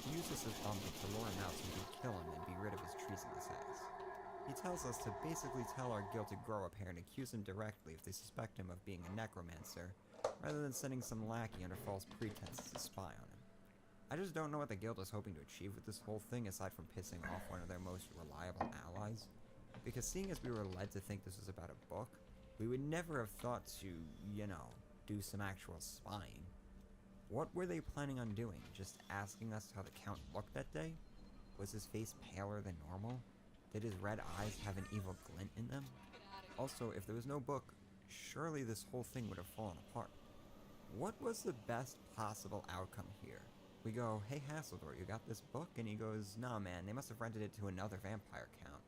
He uses his bumble to lure him out so he can kill him and be rid of his treasonous ass. He tells us to basically tell our guild to grow up here and accuse him directly if they suspect him of being a necromancer, rather than sending some lackey under false pretenses to spy on him. I just don't know what the guild is hoping to achieve with this whole thing aside from pissing off one of their most reliable allies. Because seeing as we were led to think this was about a book, we would never have thought to, you know, do some actual spying. What were they planning on doing? Just asking us how the Count looked that day? Was his face paler than normal? Did his red eyes have an evil glint in them? Also, if there was no book, surely this whole thing would have fallen apart. What was the best possible outcome here? We go, hey Hassildor, you got this book? And he goes, nah man, they must have rented it to another vampire count.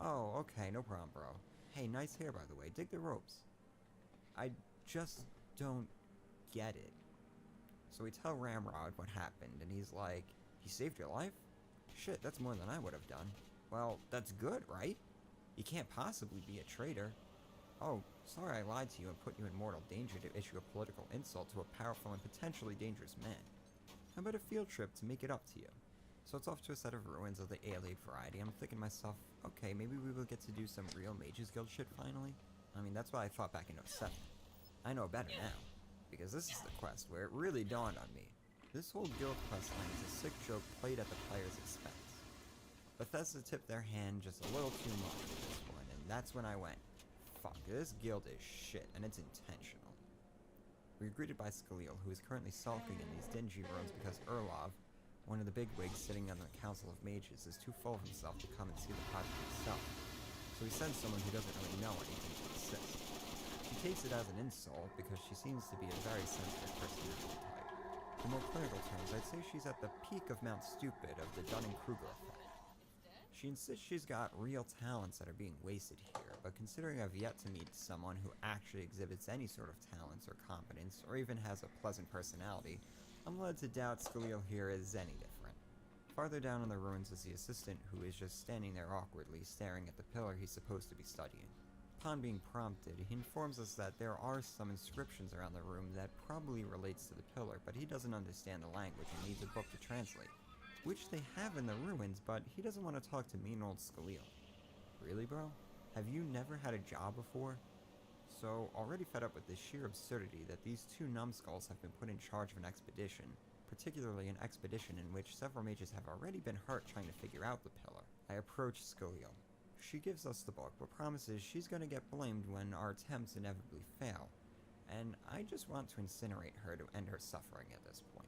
Oh, okay, no problem, bro. Hey, nice hair by the way, dig the ropes. I just don't get it. So we tell Ramrod what happened, and he's like, he saved your life? Shit, that's more than I would have done. Well, that's good, right? You can't possibly be a traitor. Oh, sorry I lied to you and put you in mortal danger to issue a political insult to a powerful and potentially dangerous man. How about a field trip to make it up to you? So it's off to a set of ruins of the A-League variety. I'm thinking to myself, okay, maybe we will get to do some real Mages Guild shit finally. I mean, that's what I thought back in 07. I know better now, because this is the quest where it really dawned on me. This whole guild quest line is a sick joke played at the player's expense. Bethesda tipped their hand just a little too much with this one, and that's when I went, fuck, this guild is shit, and it's intentional. We are greeted by Skaliel, who is currently sulking in these dingy rooms because Erlov, one of the bigwigs sitting on the Council of Mages, is too full of himself to come and see the project himself. So he sends someone who doesn't really know anything to assist. She takes it as an insult because she seems to be a very sensitive personality type. In more clinical terms, I'd say she's at the peak of Mount Stupid of the Dunning-Kruger effect. She insists she's got real talents that are being wasted here, but considering I've yet to meet someone who actually exhibits any sort of talents or competence, or even has a pleasant personality, I'm led to doubt Skaliel here is any different. Farther down in the ruins is the assistant, who is just standing there awkwardly, staring at the pillar he's supposed to be studying. Upon being prompted, he informs us that there are some inscriptions around the room that probably relates to the pillar, but he doesn't understand the language and needs a book to translate. Which they have in the ruins, but he doesn't want to talk to mean old Skaliel. Really, bro? Have you never had a job before? So, already fed up with the sheer absurdity that these two numbskulls have been put in charge of an expedition, particularly an expedition in which several mages have already been hurt trying to figure out the pillar, I approach Skaliel. She gives us the book, but promises she's gonna get blamed when our attempts inevitably fail, and I just want to incinerate her to end her suffering at this point.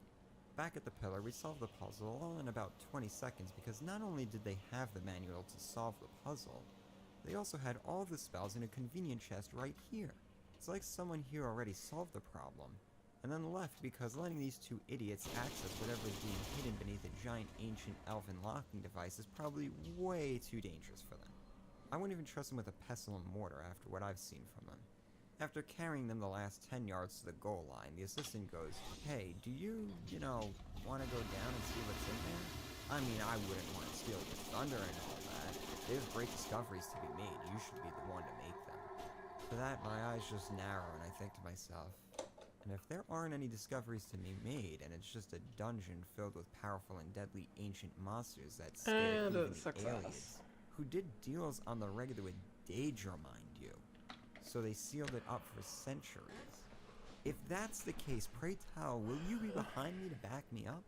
Back at the pillar, we solve the puzzle all in about 20 seconds because not only did they have the manual to solve the puzzle, they also had all the spells in a convenient chest right here. It's like someone here already solved the problem, and then left because letting these two idiots access whatever is being hidden beneath a giant ancient elven locking device is probably way too dangerous for them. I wouldn't even trust them with a pestle and mortar after what I've seen from them. After carrying them the last 10 yards to the goal line, the assistant goes, hey, do you want to go down and see what's in there? I mean, I wouldn't want to steal your thunder and all that. If there's great discoveries to be made, you should be the one to make them. For that, my eyes just narrow and I think to myself, and if there aren't any discoveries to be made, and it's just a dungeon filled with powerful and deadly ancient monsters that scare even the aliens, who did deals on the regular with Daedra, mind you. So they sealed it up for centuries. If that's the case, pray tell, will you be behind me to back me up?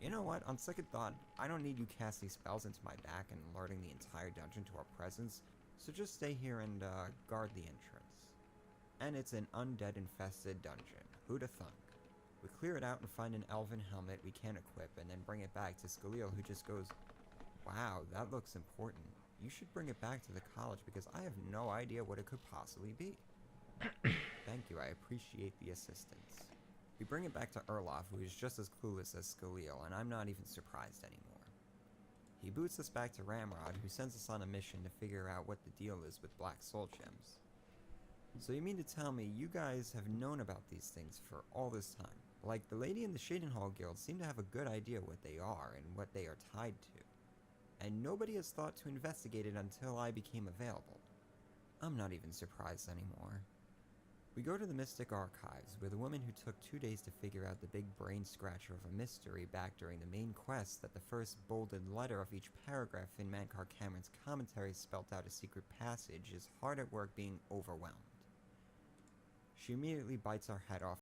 You know what, on second thought, I don't need you casting spells into my back and alerting the entire dungeon to our presence, so just stay here and guard the entrance. And it's an undead-infested dungeon. Who'da thunk? We clear it out and find an elven helmet we can equip, and then bring it back to Skaliel, who just goes, wow, that looks important. You should bring it back to the college because I have no idea what it could possibly be. Thank you, I appreciate the assistance. We bring it back to Erlof, who is just as clueless as Skaliel, and I'm not even surprised anymore. He boots us back to Ramrod, who sends us on a mission to figure out what the deal is with Black Soul Gems. So you mean to tell me you guys have known about these things for all this time? Like, the lady in the Shadenhall Guild seemed to have a good idea what they are and what they are tied to. And nobody has thought to investigate it until I became available. I'm not even surprised anymore. We go to the Mystic Archives, where the woman who took 2 days to figure out the big brain scratcher of a mystery back during the main quest that the first bolded letter of each paragraph in Mankar Cameron's commentary spelt out a secret passage is hard at work being overwhelmed. She immediately bites our head off